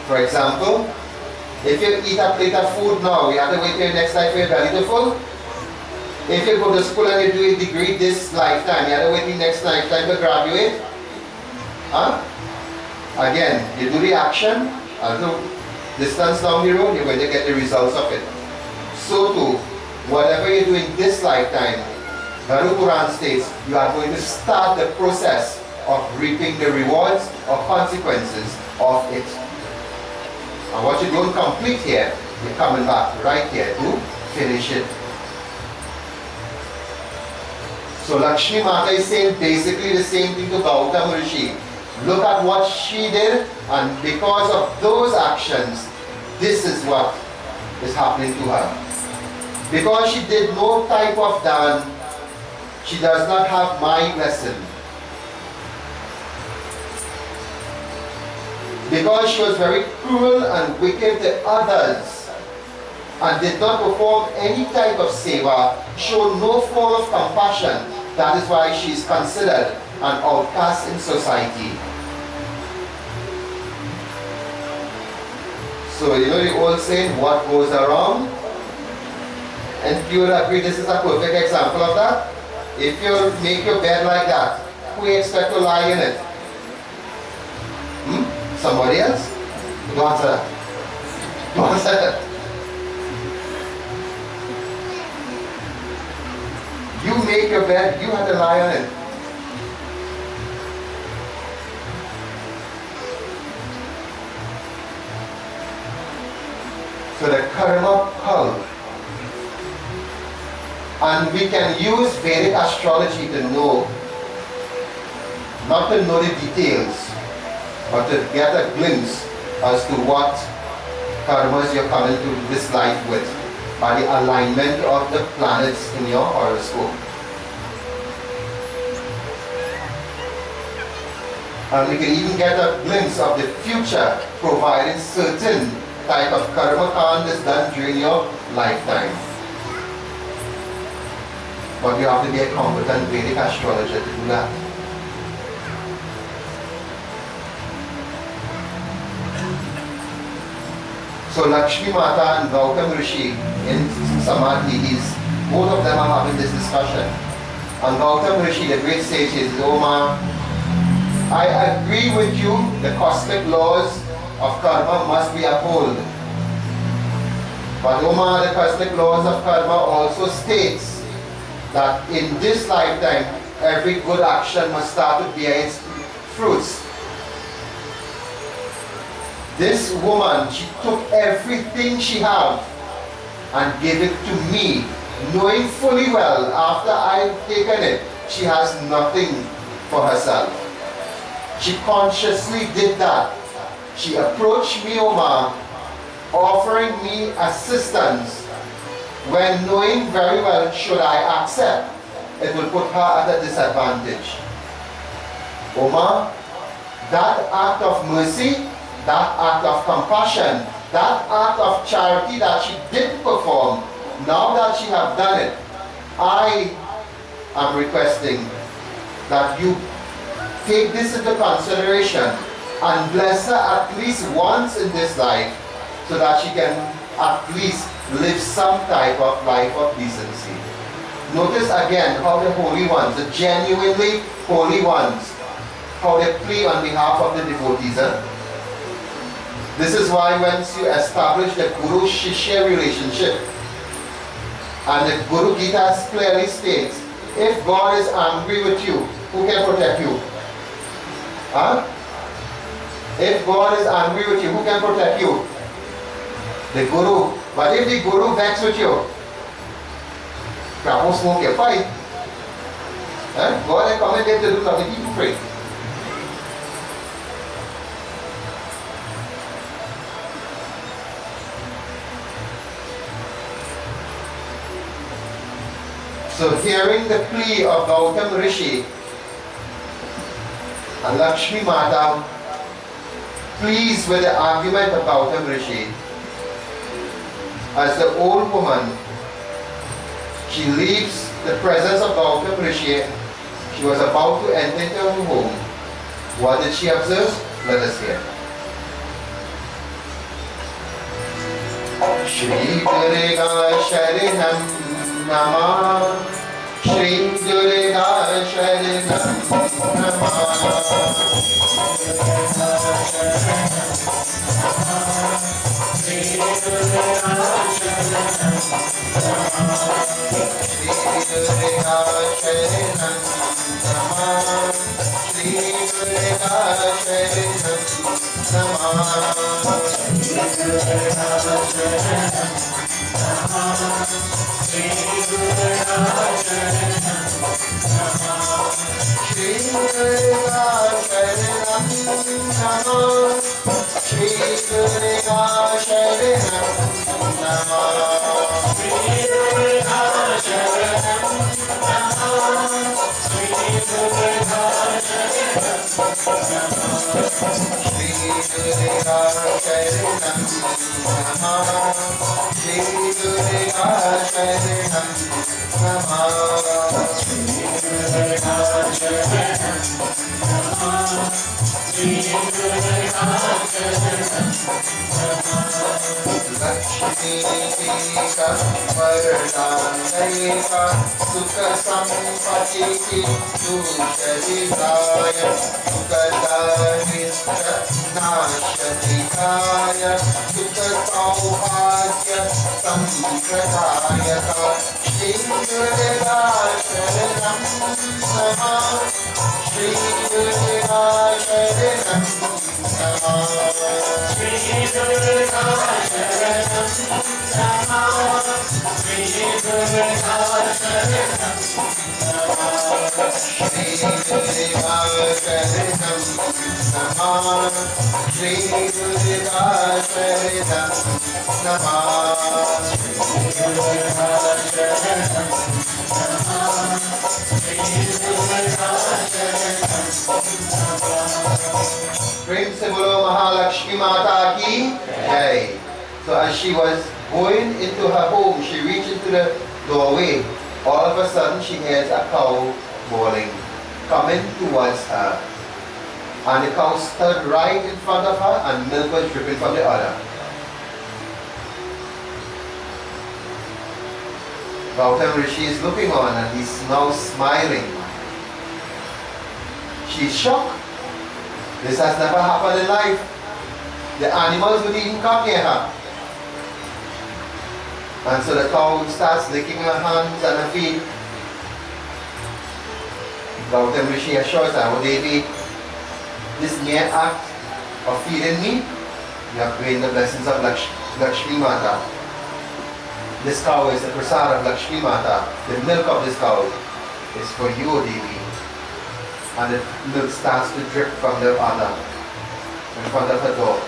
For example, if you eat a plate of food now, you have to wait till your next life for your belly to full. If you go to school and you do a degree this lifetime, you have to wait till next lifetime to graduate. Huh? Again, you do the action, a little distance down the road, you're going to get the results of it. So too, whatever you're doing this lifetime, Garu Puran states, you are going to start the process of reaping the rewards or consequences of it. And what you don't complete here, you're coming back right here to finish it. So Lakshmi Mata is saying basically the same thing to Gautama Rishi. Look at what she did, and because of those actions, this is what is happening to her. Because she did no type of dhan, she does not have my blessing. Because she was very cruel and wicked to others and did not perform any type of seva, showed no form of compassion, that is why she is considered an outcast in society. So you know the old saying, what goes around? And you will agree this is a perfect example of that. If you make your bed like that, who you expect to lie in it? Somebody else? Don't answer that. Don't answer that. You make your bed, you have to lie on it. So the karma cult. And we can use Vedic astrology to know, not to know the details, but to get a glimpse as to what karmas you're coming to this life with by the alignment of the planets in your horoscope. And we can even get a glimpse of the future, providing certain type of karma kand is done during your lifetime. But you have to be a competent Vedic astrologer to do that. So Lakshmi Mata and Gautam Rishi in Samadhi, both of them are having this discussion. And Gautam Rishi, the great sage, says, "Oh ma, I agree with you, the cosmic laws of karma must be upheld. But oh ma, the cosmic laws of karma also states that in this lifetime, every good action must start to bear its fruits. This woman, she took everything she had and gave it to me, knowing fully well after I've taken it, she has nothing for herself. She consciously did that. She approached me, Oma, offering me assistance when knowing very well should I accept, it will put her at a disadvantage. Oma, that act of mercy, that act of compassion, that act of charity that she did perform, now that she have done it, I am requesting that you take this into consideration and bless her at least once in this life so that she can at least live some type of life of decency. Notice again how the holy ones, the genuinely holy ones, how they play on behalf of the devotees. This is why once you establish the Guru-Shishya relationship, and the Guru Gita clearly states, if God is angry with you, who can protect you? Huh? If God is angry with you, who can protect you? The Guru. But if the Guru vexed with you, perhaps won't get fight. God ain't coming there to do nothing, keep you free. So hearing the plea of Gautam Rishi and Lakshmi Mata, pleased with the argument of Gautam Rishi, as the old woman, she leaves the presence of Gautam Rishi. She was about to enter into her home. What did she observe? Let us hear. Shri Durga Sharanam Namah, Shri Durga Sharanam Namah, Shri Durga Sharanam Namah, Shri Durga Sharanam Namah, Shri Durga Sharanam Namah, Shri Durga Sharanam Namah, Shri Durga Sharanam Namah, Shri Durga Sharanam Namah, Shri Durga Sharanam Namah, Shri Durga Sharanam Namah, Shri Durga Sharanam Namah, Shri Durga Sharanam Namah, Shri Durga Sharanam Namah, Shri Durga Sharanam Namah, Shri Durga Sharanam Namah, Lakshmi Ka Vardhanayika Sukha Sampati Ki Dushadikaya Sukha Daristra Nashadikaya Sukha Saubhagya Sampradayaka Shri Durga Sharanam Namah, Shri Durga Sharanam Namah, Shri Durga Sharanam Namah, Shri Durga Sharanam Namah, Shri Durga Sharanam Namah, Shri Durga Sharanam Namah, Shri Durga Sharanam Namah, Shri Durga Sharanam Namah. Prem se bolo Mahalakshmi Mata ki Jai. So as she was going into her home, she reached into the doorway. All of a sudden she hears a cow bawling, coming towards her. And the cow stood right in front of her and milk was dripping from the udder. Gautam Rishi is looking on and he's now smiling. She's shocked. This has never happened in life. The animals would even come near her. And so the cow starts licking her hands and her feet. Gautam Rishi assures her, oh Devi, this mere act of feeding me, you have gained the blessings of Lakshmi Mata. This cow is the prasad of Lakshmi Mata. The milk of this cow is for you, O Devi. and the milk starts to drip from the other in front of her door.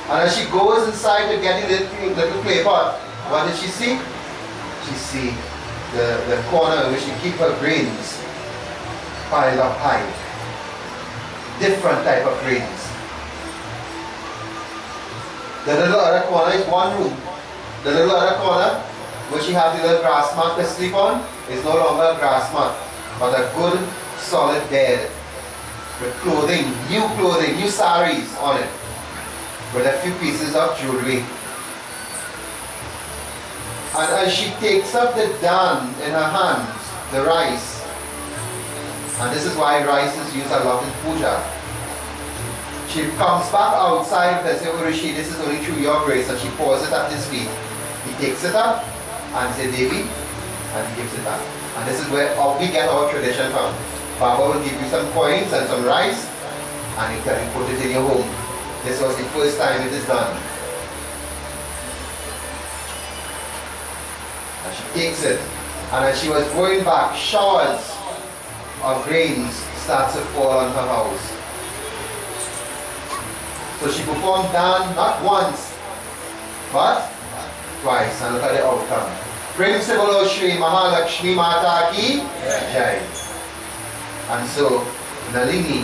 And as she goes inside to get the little clay pot, what did she see? She see the corner where she keep her grains piled up high. Different type of grains. The little other corner is one room. The little other corner where she has the little grass mat to sleep on is no longer a grass mat, but a good solid bed with clothing, new saris on it, with a few pieces of jewelry. And as she takes up the dan in her hands, the rice, and this is why rice is used a lot in puja, she comes back outside and says, "Oh Rishi, this is only through your grace," and she pours it at his feet. He takes it up and says, "Devi," and he gives it back. And this is where we get our tradition from. Baba will give you some coins and some rice, and he can put it in your home. This was the first time it is done. And she takes it, and as she was going back, showers of grains starts to fall on her house. So she performed dan not once, but twice, and look at the outcome. Prem se bolo Shri Lakshmi Mata ki Jai. And so Nalini,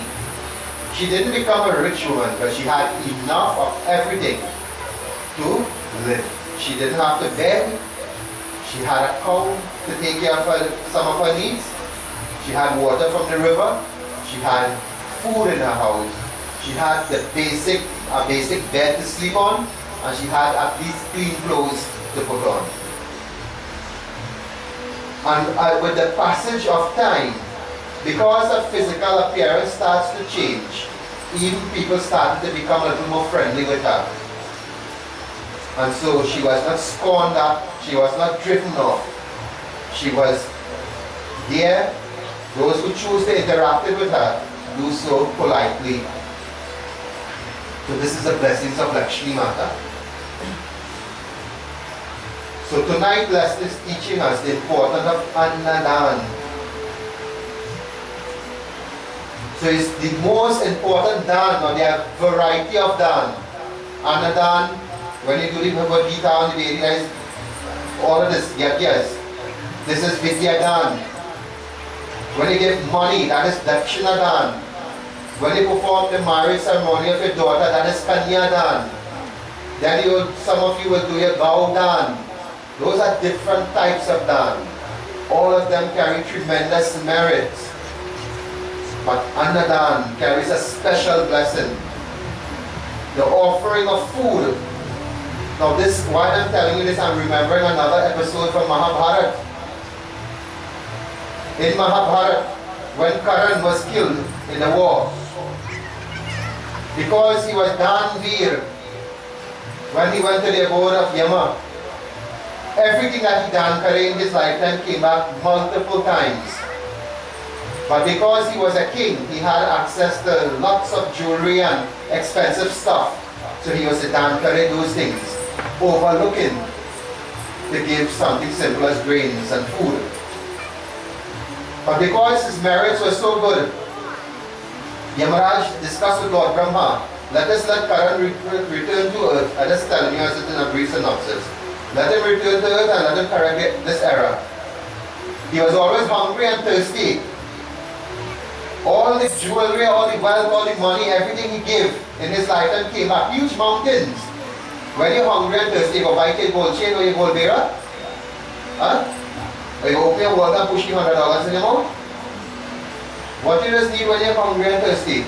she didn't become a rich woman, but she had enough of everything to live. She didn't have to beg. She had a cow to take care of some of her needs. She had water from the river. She had food in her house. She had a basic bed to sleep on, and she had at least clean clothes to put on. And with the passage of time, because her physical appearance starts to change, even people started to become a little more friendly with her. And so she was not scorned up, she was not driven off. She was there. Those who choose to interact with her do so politely. So this is the blessings of Lakshmi Mata. So tonight lesson is teaching us the importance of Annadan. So it's the most important dan, or there are variety of dan. Annadan, when you do the Bhagavad Gita on the Vedic, there is all of this, yagyas. This is Vidyadan. When you give money, that is Dakshinadan. When you perform the marriage ceremony of your daughter, that is Kanyadan. Then some of you will do your Gaudan. Those are different types of dan. All of them carry tremendous merit. But Annadan carries a special blessing. The offering of food. Now this, while I'm telling you this, I'm remembering another episode from Mahabharata. In Mahabharata, when Karan was killed in the war, because he was Danveer, when he went to the abode of Yama, everything that he done in his lifetime came back multiple times. But because he was a king, he had access to lots of jewelry and expensive stuff. So he was to Dankare those things, overlooking to give something simple as grains and food. But because his merits were so good, Yamaraj discussed with Lord Brahma, let Karan return to earth. I'm just telling you as it in a brief synopsis. Let him return to earth and let him correct this error. He was always hungry and thirsty. All the jewelry, all the wealth, all the money, everything he gave in his lifetime came back. Huge mountains. When you're hungry and thirsty, you go buy a gold chain or your gold bearer. Huh? Or you open your wallet and push $100 in your mouth. What you just need when you're hungry and thirsty?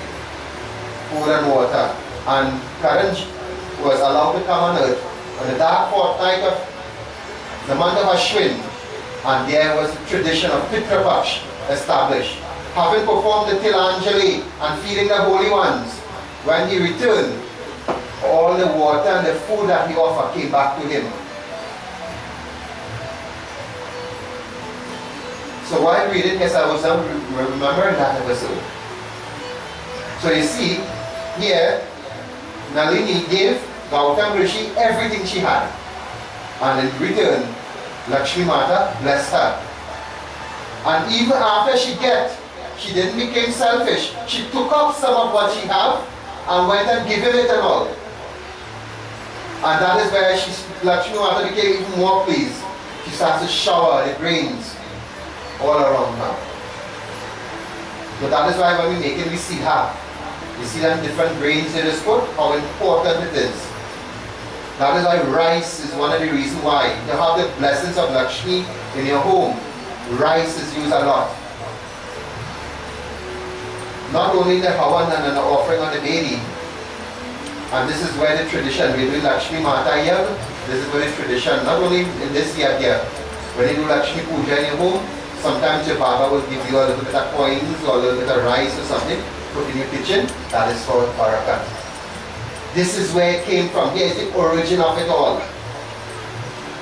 Food and water. And Karan was allowed to come on earth on the dark fortnight of the month of Ashwin, and there was a tradition of Pitra Paksh established. Having performed the Tilanjali and feeding the holy ones, when he returned, all the water and the food that he offered came back to him. So while reading this, I was remembering that episode. So you see, here, Nalini gave Gautam Rishi everything she had. And in return, Lakshmi Mata blessed her. And even after she she didn't become selfish. She took up some of what she had and went and given it and all. And that is where Lakshmi Mata became even more pleased. She starts to shower the grains all around her. So that is why when we make it, we see her. You see them different grains in this food, how important it is. That is why rice is one of the reasons why. To have the blessings of Lakshmi in your home, rice is used a lot. Not only the Havan and the offering on the Devi, and this is where the tradition, we do Lakshmi Mata here, this is where the tradition, not only in this year here, when you do Lakshmi Puja in your home, sometimes your Baba will give you a little bit of coins or a little bit of rice or something, put in your kitchen, that is for Barakat. This is where it came from. Here is the origin of it all.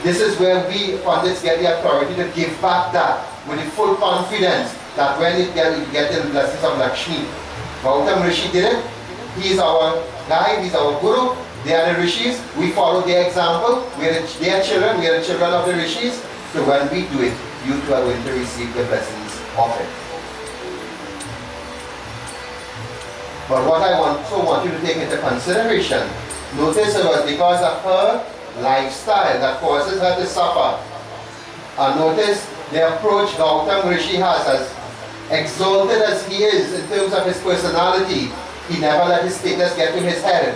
This is where we Pandits get the authority to give back that with the full confidence that when you get the blessings of Lakshmi. Gautam Rishi did it. He is our guide, he is our guru. They are the Rishis. We follow their example. We are their children. We are the children of the Rishis. So when we do it, you too are going to receive the blessings of it. But what I also want you to take into consideration, notice it was because of her lifestyle that causes her to suffer. And notice the approach Gautam Rishi has, as exalted as he is in terms of his personality, he never let his status get to his head.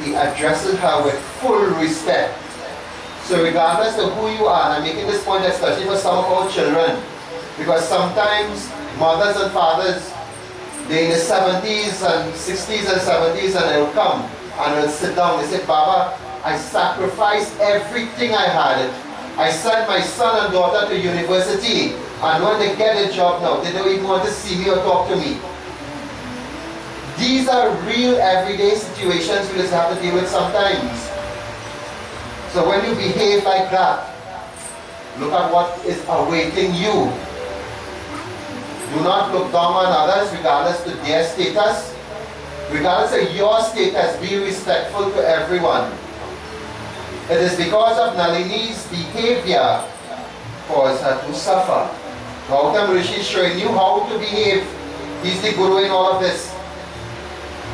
He addresses her with full respect. So regardless of who you are, and I'm making this point especially for some of our children, because sometimes mothers and fathers, they're in the 70s and 60s and 70s, and they'll come and they'll sit down. They say, Baba, I sacrificed everything I had. I sent my son and daughter to university, and when they get a job now, they don't even want to see me or talk to me. These are real everyday situations we just have to deal with sometimes. So when you behave like that, look at what is awaiting you. Do not look down on others regardless of their status. Regardless of your status, be respectful to everyone. It is because of Nalini's behavior caused her to suffer. Gautam Rishi is showing you how to behave. He's the Guru in all of this.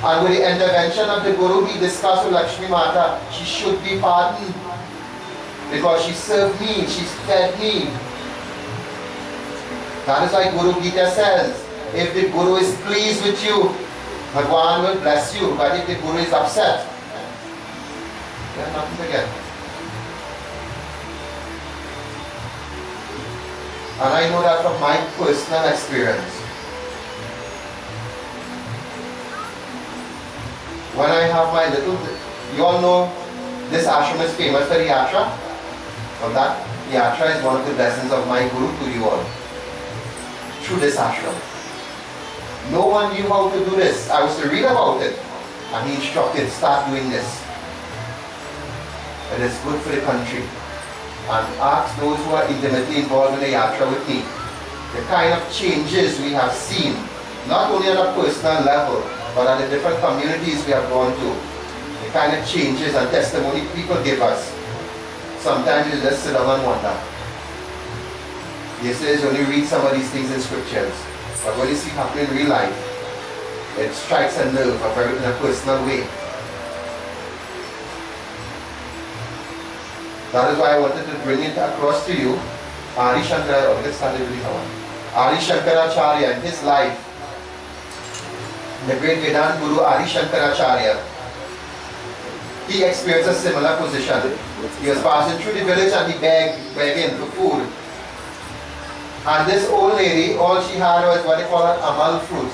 And with the intervention of the Guru, he discussed with Lakshmi Mata, she should be pardoned because she served me, she fed me. That is why Guru Gita says, if the Guru is pleased with you, Bhagwan will bless you. But if the Guru is upset, you have nothing to get. And I know that from my personal experience. When I have my little, you all know this ashram is famous for the yatra. Well, that yatra is one of the blessings of my Guru to you all. Through this ashram. No one knew how to do this. I was to read about it, and he instructed, start doing this. It is good for the country. And ask those who are intimately involved in the yatra with me, the kind of changes we have seen, not only on a personal level, but at the different communities we have gone to, the kind of changes and testimony people give us. Sometimes you just sit down and wonder. They say you only read some of these things in scriptures, but when you see happening in real life, it strikes a nerve in a personal way. That is why I wanted to bring it across to you. Adi Shankaracharya in his life, the great Vedanta Guru Adi Shankaracharya, he experienced a similar position. He was passing through the village and he begging for food. And this old lady, all she had was what they call an amal fruit.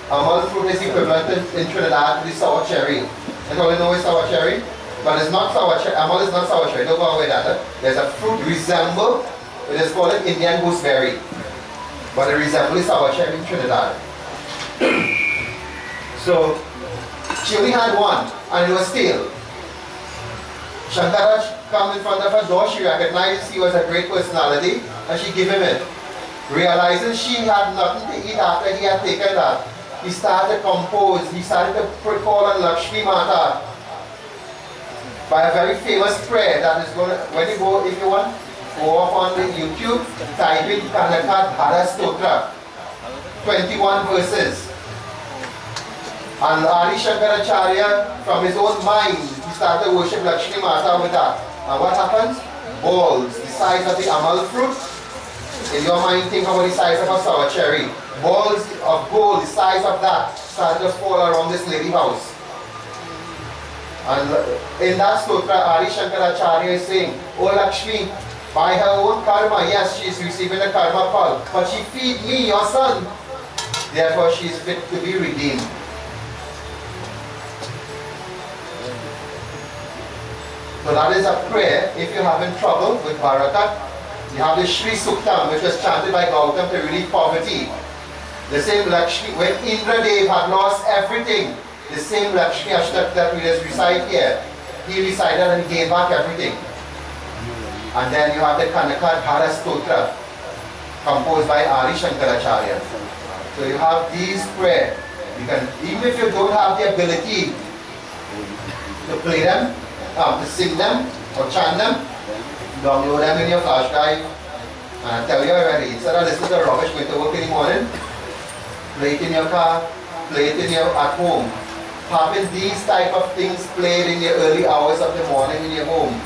Amal fruit is equivalent in Trinidad to the sour cherry. I don't know it's sour cherry, but it's not sour cherry. Amal is not sour cherry, don't go away with that. There's a fruit resemble, it is called an Indian gooseberry. But it resembles sour cherry in Trinidad. So, she only had one, and it was stale. Shankaraj comes in front of her door, she recognized he was a great personality, and she gave him it. Realizing she had nothing to eat after he had taken that, he started to compose, he started to call on Lakshmi Mata by a very famous prayer that is going to, when you go, if you want, go up on the YouTube, type in Kanakat Bhara Stotra. 21 verses. And Adi Shankaracharya, from his own mind, he started to worship Lakshmi Mata with that. And what happens? Balls, the size of the amal fruit. In your mind, think about the size of a sour cherry. Balls of gold, the size of that, started to fall around this lady house. And in that stotra, Adi Shankaracharya is saying, "Oh Lakshmi, by her own karma, yes, she is receiving the karma pal, but she feed me, your son. Therefore, she is fit to be redeemed." So that is a prayer. If you're having trouble with Bharakat, you have the Shri Suktam, which was chanted by Gautam to relieve poverty. The same Lakshmi, when Indradev had lost everything, the same Lakshmi Ashtak that we just recite here, he recited and he gave back everything. And then you have the Kanaka Dhara Stotra, composed by Adi Shankaracharya. So you have these prayers. You can, even if you don't have the ability to play them, to sing them or chant them, download them in your flash drive, and I tell you already, instead of listening to rubbish going to work in the morning, play it in your car, play it at home. Having these type of things played in the early hours of the morning in your home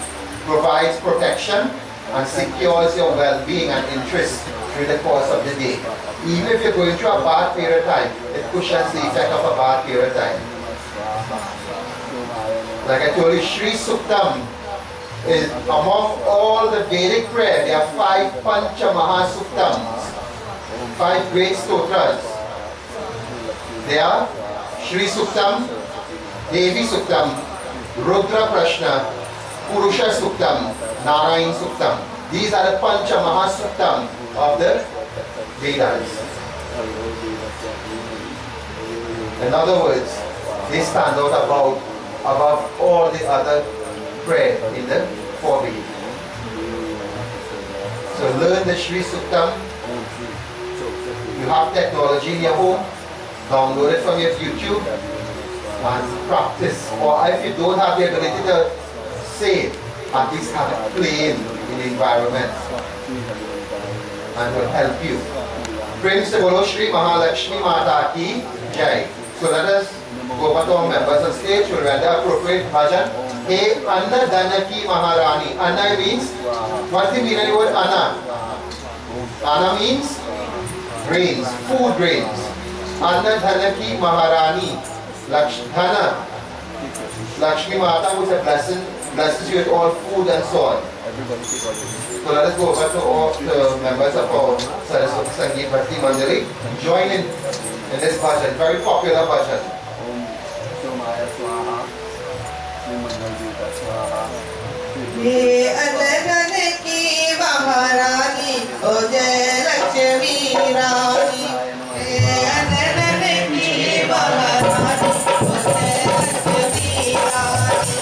provides protection and secures your well-being and interest through the course of the day. Even if you're going through a bad period of time, it cushions the effect of a bad period of time. Like I told you, Shri Suktam is among all the Vedic prayer. There are 5 Pancha Mahasuktams, 5 great stotras. They are Shri Suktam, Devi Suktam, Rudra Prashna, Purusha Suktam, Narayan Suktam. These are the Pancha Mahasuktam of the Vedas. In other words, they stand out above all the other prayer in the 4 Vedas. So learn the Shri Suktam. You have technology in your home, download it from your YouTube and practice. Or if you don't have the ability to say it, at least have it playing in the environment and will help you. Prem se bolo Shri Mahalakshmi Mata ki Jai. So let us go back to our members on stage. We'll render appropriate bhajan. Hey Anna Danaki Maharani. Anna means, what's the meaning of the word Anna? Anna means grains, food grains. Anna Dhanaki Maharani. Dhana. Lakshmi Mata, who is a blessing, blesses you with all food and so on. So let us go over to all the members of our Saraswati Sangeet Bhakti Mandali. Join in this bhajan, very popular bhajan. Ye Ananaki Maharani, O Jai Lakshmi Rani. Ye Ananaki Maharani, O Jai Lakshmi Rani.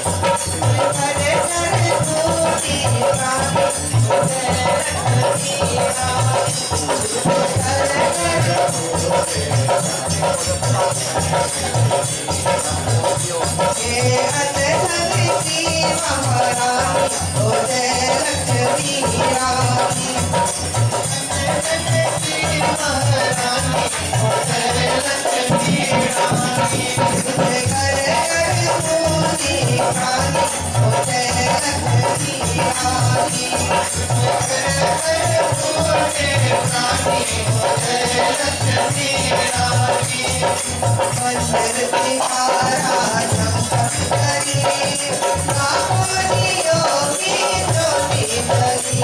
Hare Hare Suri Rani, O Jai Lakshmi Rani. Hare Hare Ye Ananaki Maharani, O Jai Lakshmi Rani. Ananaki Maharani, O Jai Lakshmi Rani. Hare Hare Suri Rani, O Jai Lakshmi Rani. Hare Hare Suri Rani, O Jai Lakshmi Rani. Mandir Tihara Shankari, Mahani Yogi Joti Bali.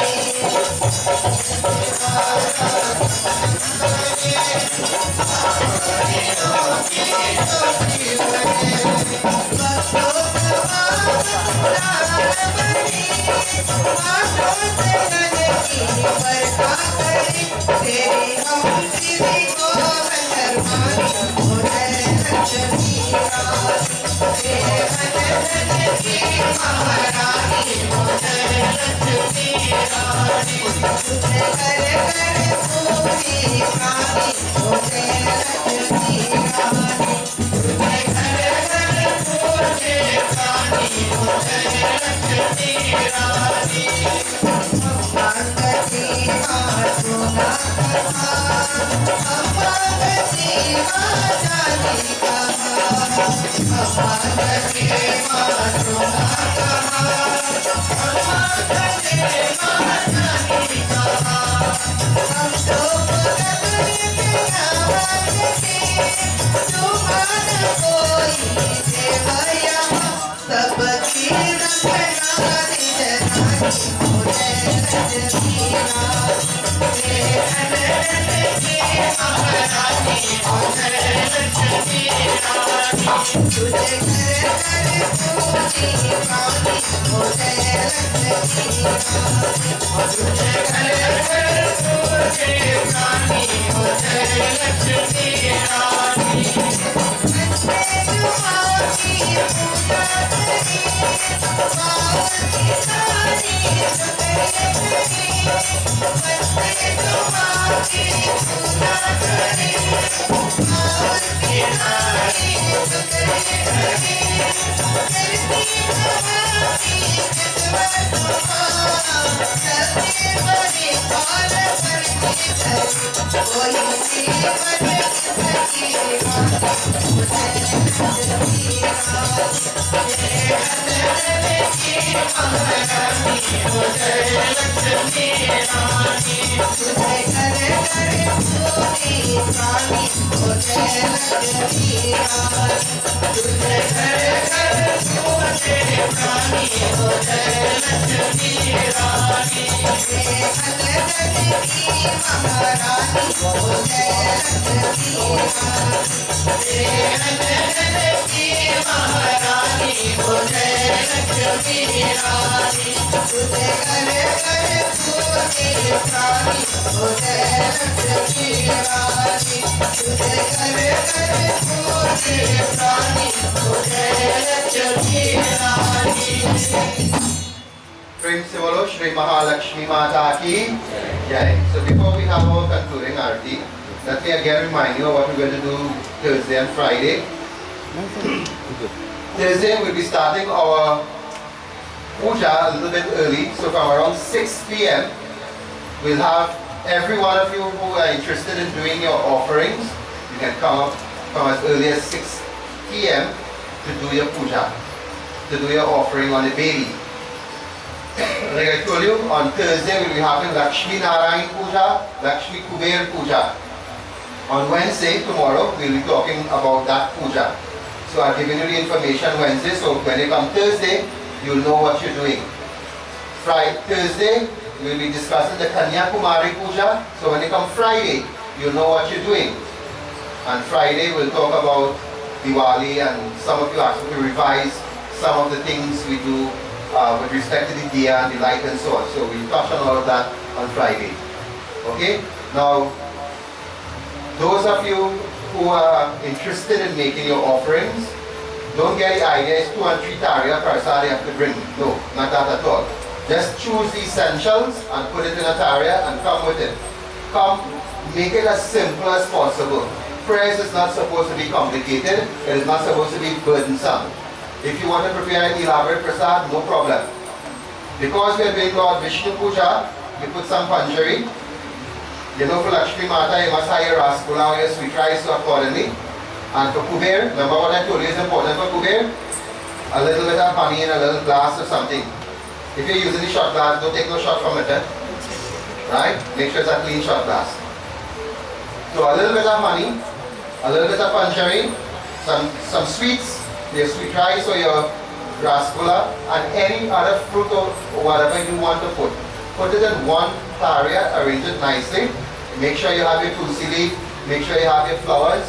Thank you. Prem se bolo Shri Lakshmi Mata ki Jai. So before we have our concluding arati, let me again remind you of what we're going to do Thursday and Friday. Thursday we'll be starting our puja a little bit early, so from around 6 p.m. we'll have every one of you who are interested in doing your offerings. You can come as early as 6 p.m. to do your puja, to do your offering on the Devi. Like I told you, on Thursday we'll be having Lakshmi Narayan Puja, Lakshmi Kuber Puja. On Wednesday, tomorrow, we'll be talking about that puja. So I've given you the information Wednesday, so when you come Thursday, you'll know what you're doing. Thursday, we'll be discussing the Kanya Kumari Puja, so when you come Friday, you'll know what you're doing. And Friday, we'll talk about Diwali, and some of you asked me to revise some of the things we do with respect to the diya and the light and so on. So we'll touch on all of that on Friday. Okay? Now, those of you who are interested in making your offerings, don't get the idea it's 2 and 3 tarya prasad you have to bring. No, not that at all. Just choose the essentials and put it in a tarya and come with it. Come, make it as simple as possible. Prayers is not supposed to be complicated. It is not supposed to be burdensome. If you want to prepare an elaborate prasad, no problem. Because we are doing Lord Vishnu Puja, you put some panjari. You know, for Lakshmi Mata, you must have your rasgulla or your sweet rice accordingly. And for Kuber, remember what I told you is important for Kuber? A little bit of honey in a little glass or something. If you're using the shot glass, don't take no shot from it. Right? Make sure it's a clean shot glass. So a little bit of honey, a little bit of panjari, some sweets, your sweet rice or your rasgulla, and any other fruit or whatever you want to put. Put it in one tarya, arrange it nicely. Make sure you have your tulsi leaf, make sure you have your flowers,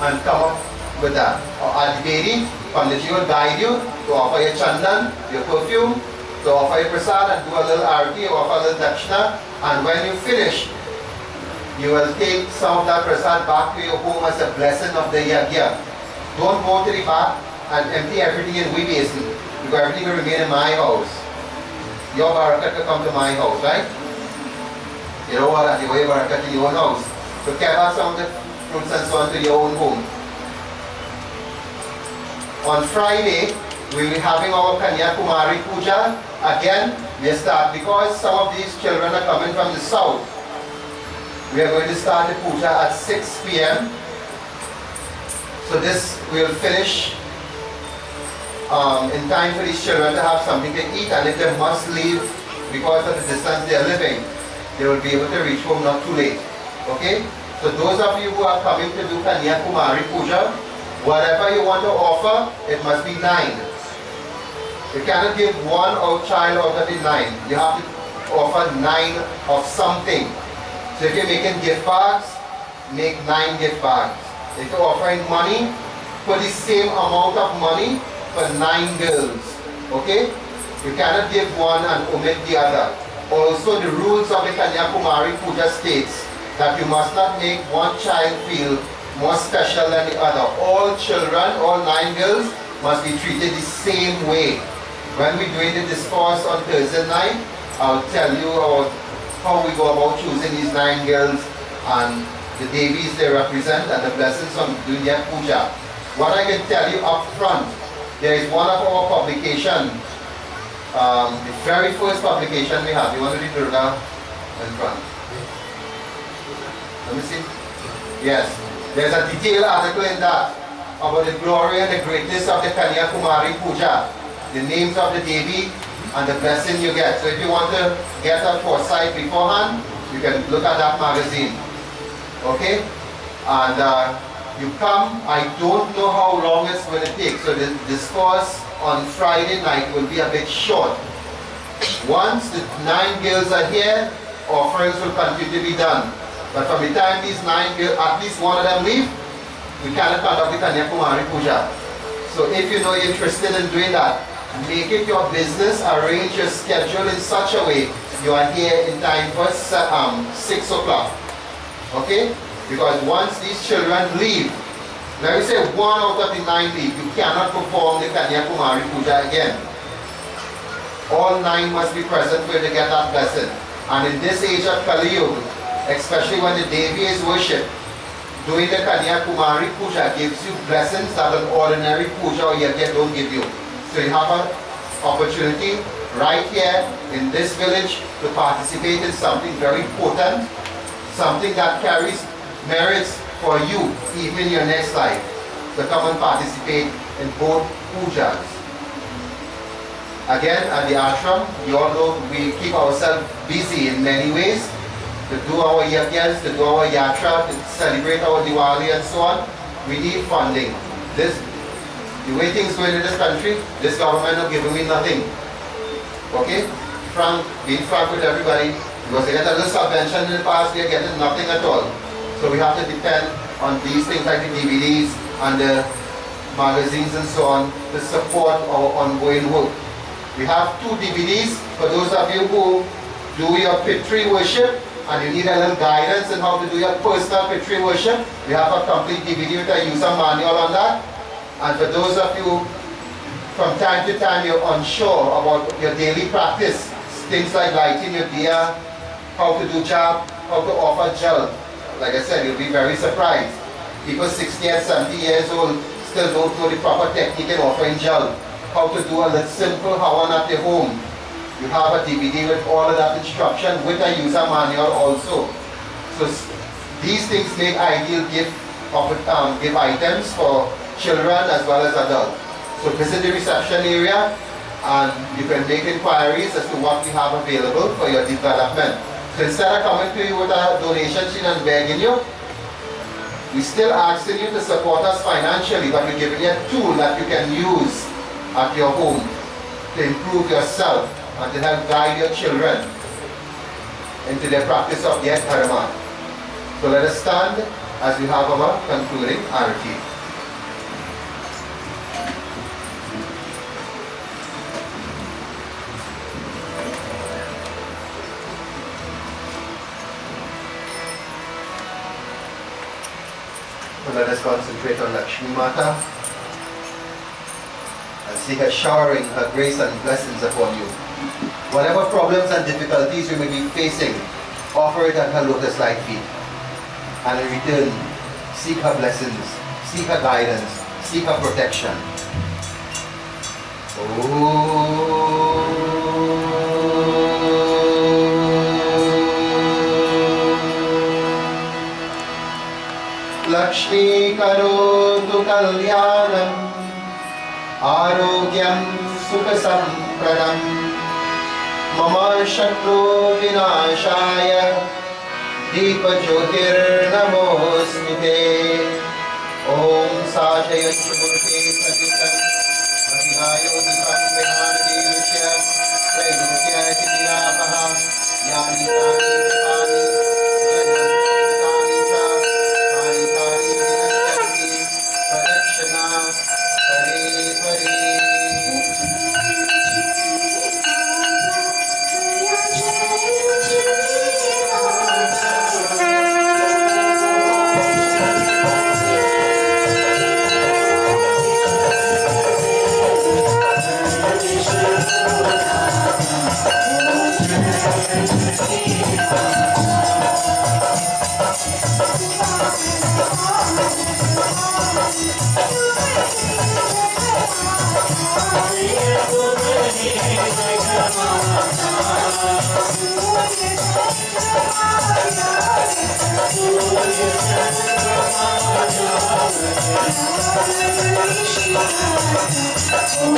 and come up with that. At the Devi, Panditji will guide you to offer your chandan, your perfume, to offer your prasad and do a little arati, offer a little dakshina, and when you finish, you will take some of that prasad back to your home as a blessing of the Yagna. Don't go to the back and empty everything in we basin, because everything will remain in my house. Your barakat will come to my house, right? You know what? You your barakat in your own house. So carry out some of the fruits and so on to your own home. On Friday, we'll be having our Kanya Kumari Puja. Again, we start because some of these children are coming from the south. We are going to start the puja at 6 p.m. So this will finish in time for these children to have something to eat, and if they must leave because of the distance they are living, they will be able to reach home not too late. Okay? So those of you who are coming to do Kanya Kumari Puja, whatever you want to offer, it must be 9. You cannot give one child out of the 9. You have to offer 9 of something. So if you're making gift bags, make 9 gift bags. If you're offering money, put the same amount of money for 9 girls. Okay? You cannot give one and omit the other. Also, the rules of the Kanya Kumari Puja states that you must not make one child feel more special than the other. All children, all 9 girls, must be treated the same way. When we're doing the discourse on Thursday night, I'll tell you how we go about choosing these 9 girls and the Devis they represent and the blessings from doing their puja. What I can tell you up front, there is one of our publications, the very first publication we have. You want to read Durga in front? Let me see. Yes. There's a detailed article in that about the glory and the greatness of the Kanya Kumari Puja, the names of the Devi and the blessing you get. So if you want to get a foresight beforehand, you can look at that magazine. Okay? And you come, I don't know how long it's going to take. So the discourse on Friday night will be a bit short. Once the 9 girls are here, offerings will continue to be done. But from the time these 9 girls, at least one of them leave, we cannot conduct the Kanya Kumari Puja. So if you know you're interested in doing that, make it your business, arrange your schedule in such a way you are here in time for 6 o'clock. Okay? Because once these children leave, let me say 1 out of the 9 leave, you cannot perform the Kanya Kumari Puja again. All 9 must be present for you to get that blessing. And in this age of Kali Yuga, especially when the Devi is worshipped, doing the Kanya Kumari Puja gives you blessings that an ordinary puja or yajna don't give you. So you have an opportunity right here in this village to participate in something very potent, something that carries merits for you even in your next life. So come and participate in both pujas. Again, at the ashram, you all know we keep ourselves busy in many ways to do our yajnas, to do our yatra, to celebrate our Diwali and so on. We need funding. The way things going in this country, this government is giving me nothing. Okay? Being frank with everybody, because they get a little subvention in the past, we are getting nothing at all. So we have to depend on these things like the DVDs and the magazines and so on to support our ongoing work. We have 2 DVDs for those of you who do your Pitri worship and you need a little guidance on how to do your personal Pitri worship. We have a complete DVD with a user manual on that. And for those of you, from time to time you're unsure about your daily practice, things like lighting your diya, how to do jap, how to offer jal. Like I said, you'll be very surprised. People 60 and 70 years old still don't know the proper technique in offering jal. How to do a little simple hawan at your home. You have a DVD with all of that instruction with a user manual also. So these things make ideal gift items for children as well as adults. So visit the reception area and you can make inquiries as to what we have available for your development. So instead of coming to you with a donation sheet and begging you, we're still asking you to support us financially, but we're giving you a tool that you can use at your home to improve yourself and to help guide your children into their practice of their dharma. So let us stand as we have our concluding arati. So let us concentrate on Lakshmi Mata and seek her showering her grace and blessings upon you. Whatever problems and difficulties you may be facing, offer it at her lotus-like feet. And in return, seek her blessings, seek her guidance, seek her protection. Oh. कल्याणम् आरोग्यं सुखसम्प्रदम् मम शत्रु विनाशाय दीपज्योतिर्नमोऽस्तु ते ॐ साशयस्तु मूर्ते सतितं महिमायो दीपं विहारदेवस्य त्रैलोक्यचिरापः यानि तानि कृपाणि जगन्मोहितानि च तानि तानि विनश्यन्ति प्रदक्षिणा परे परे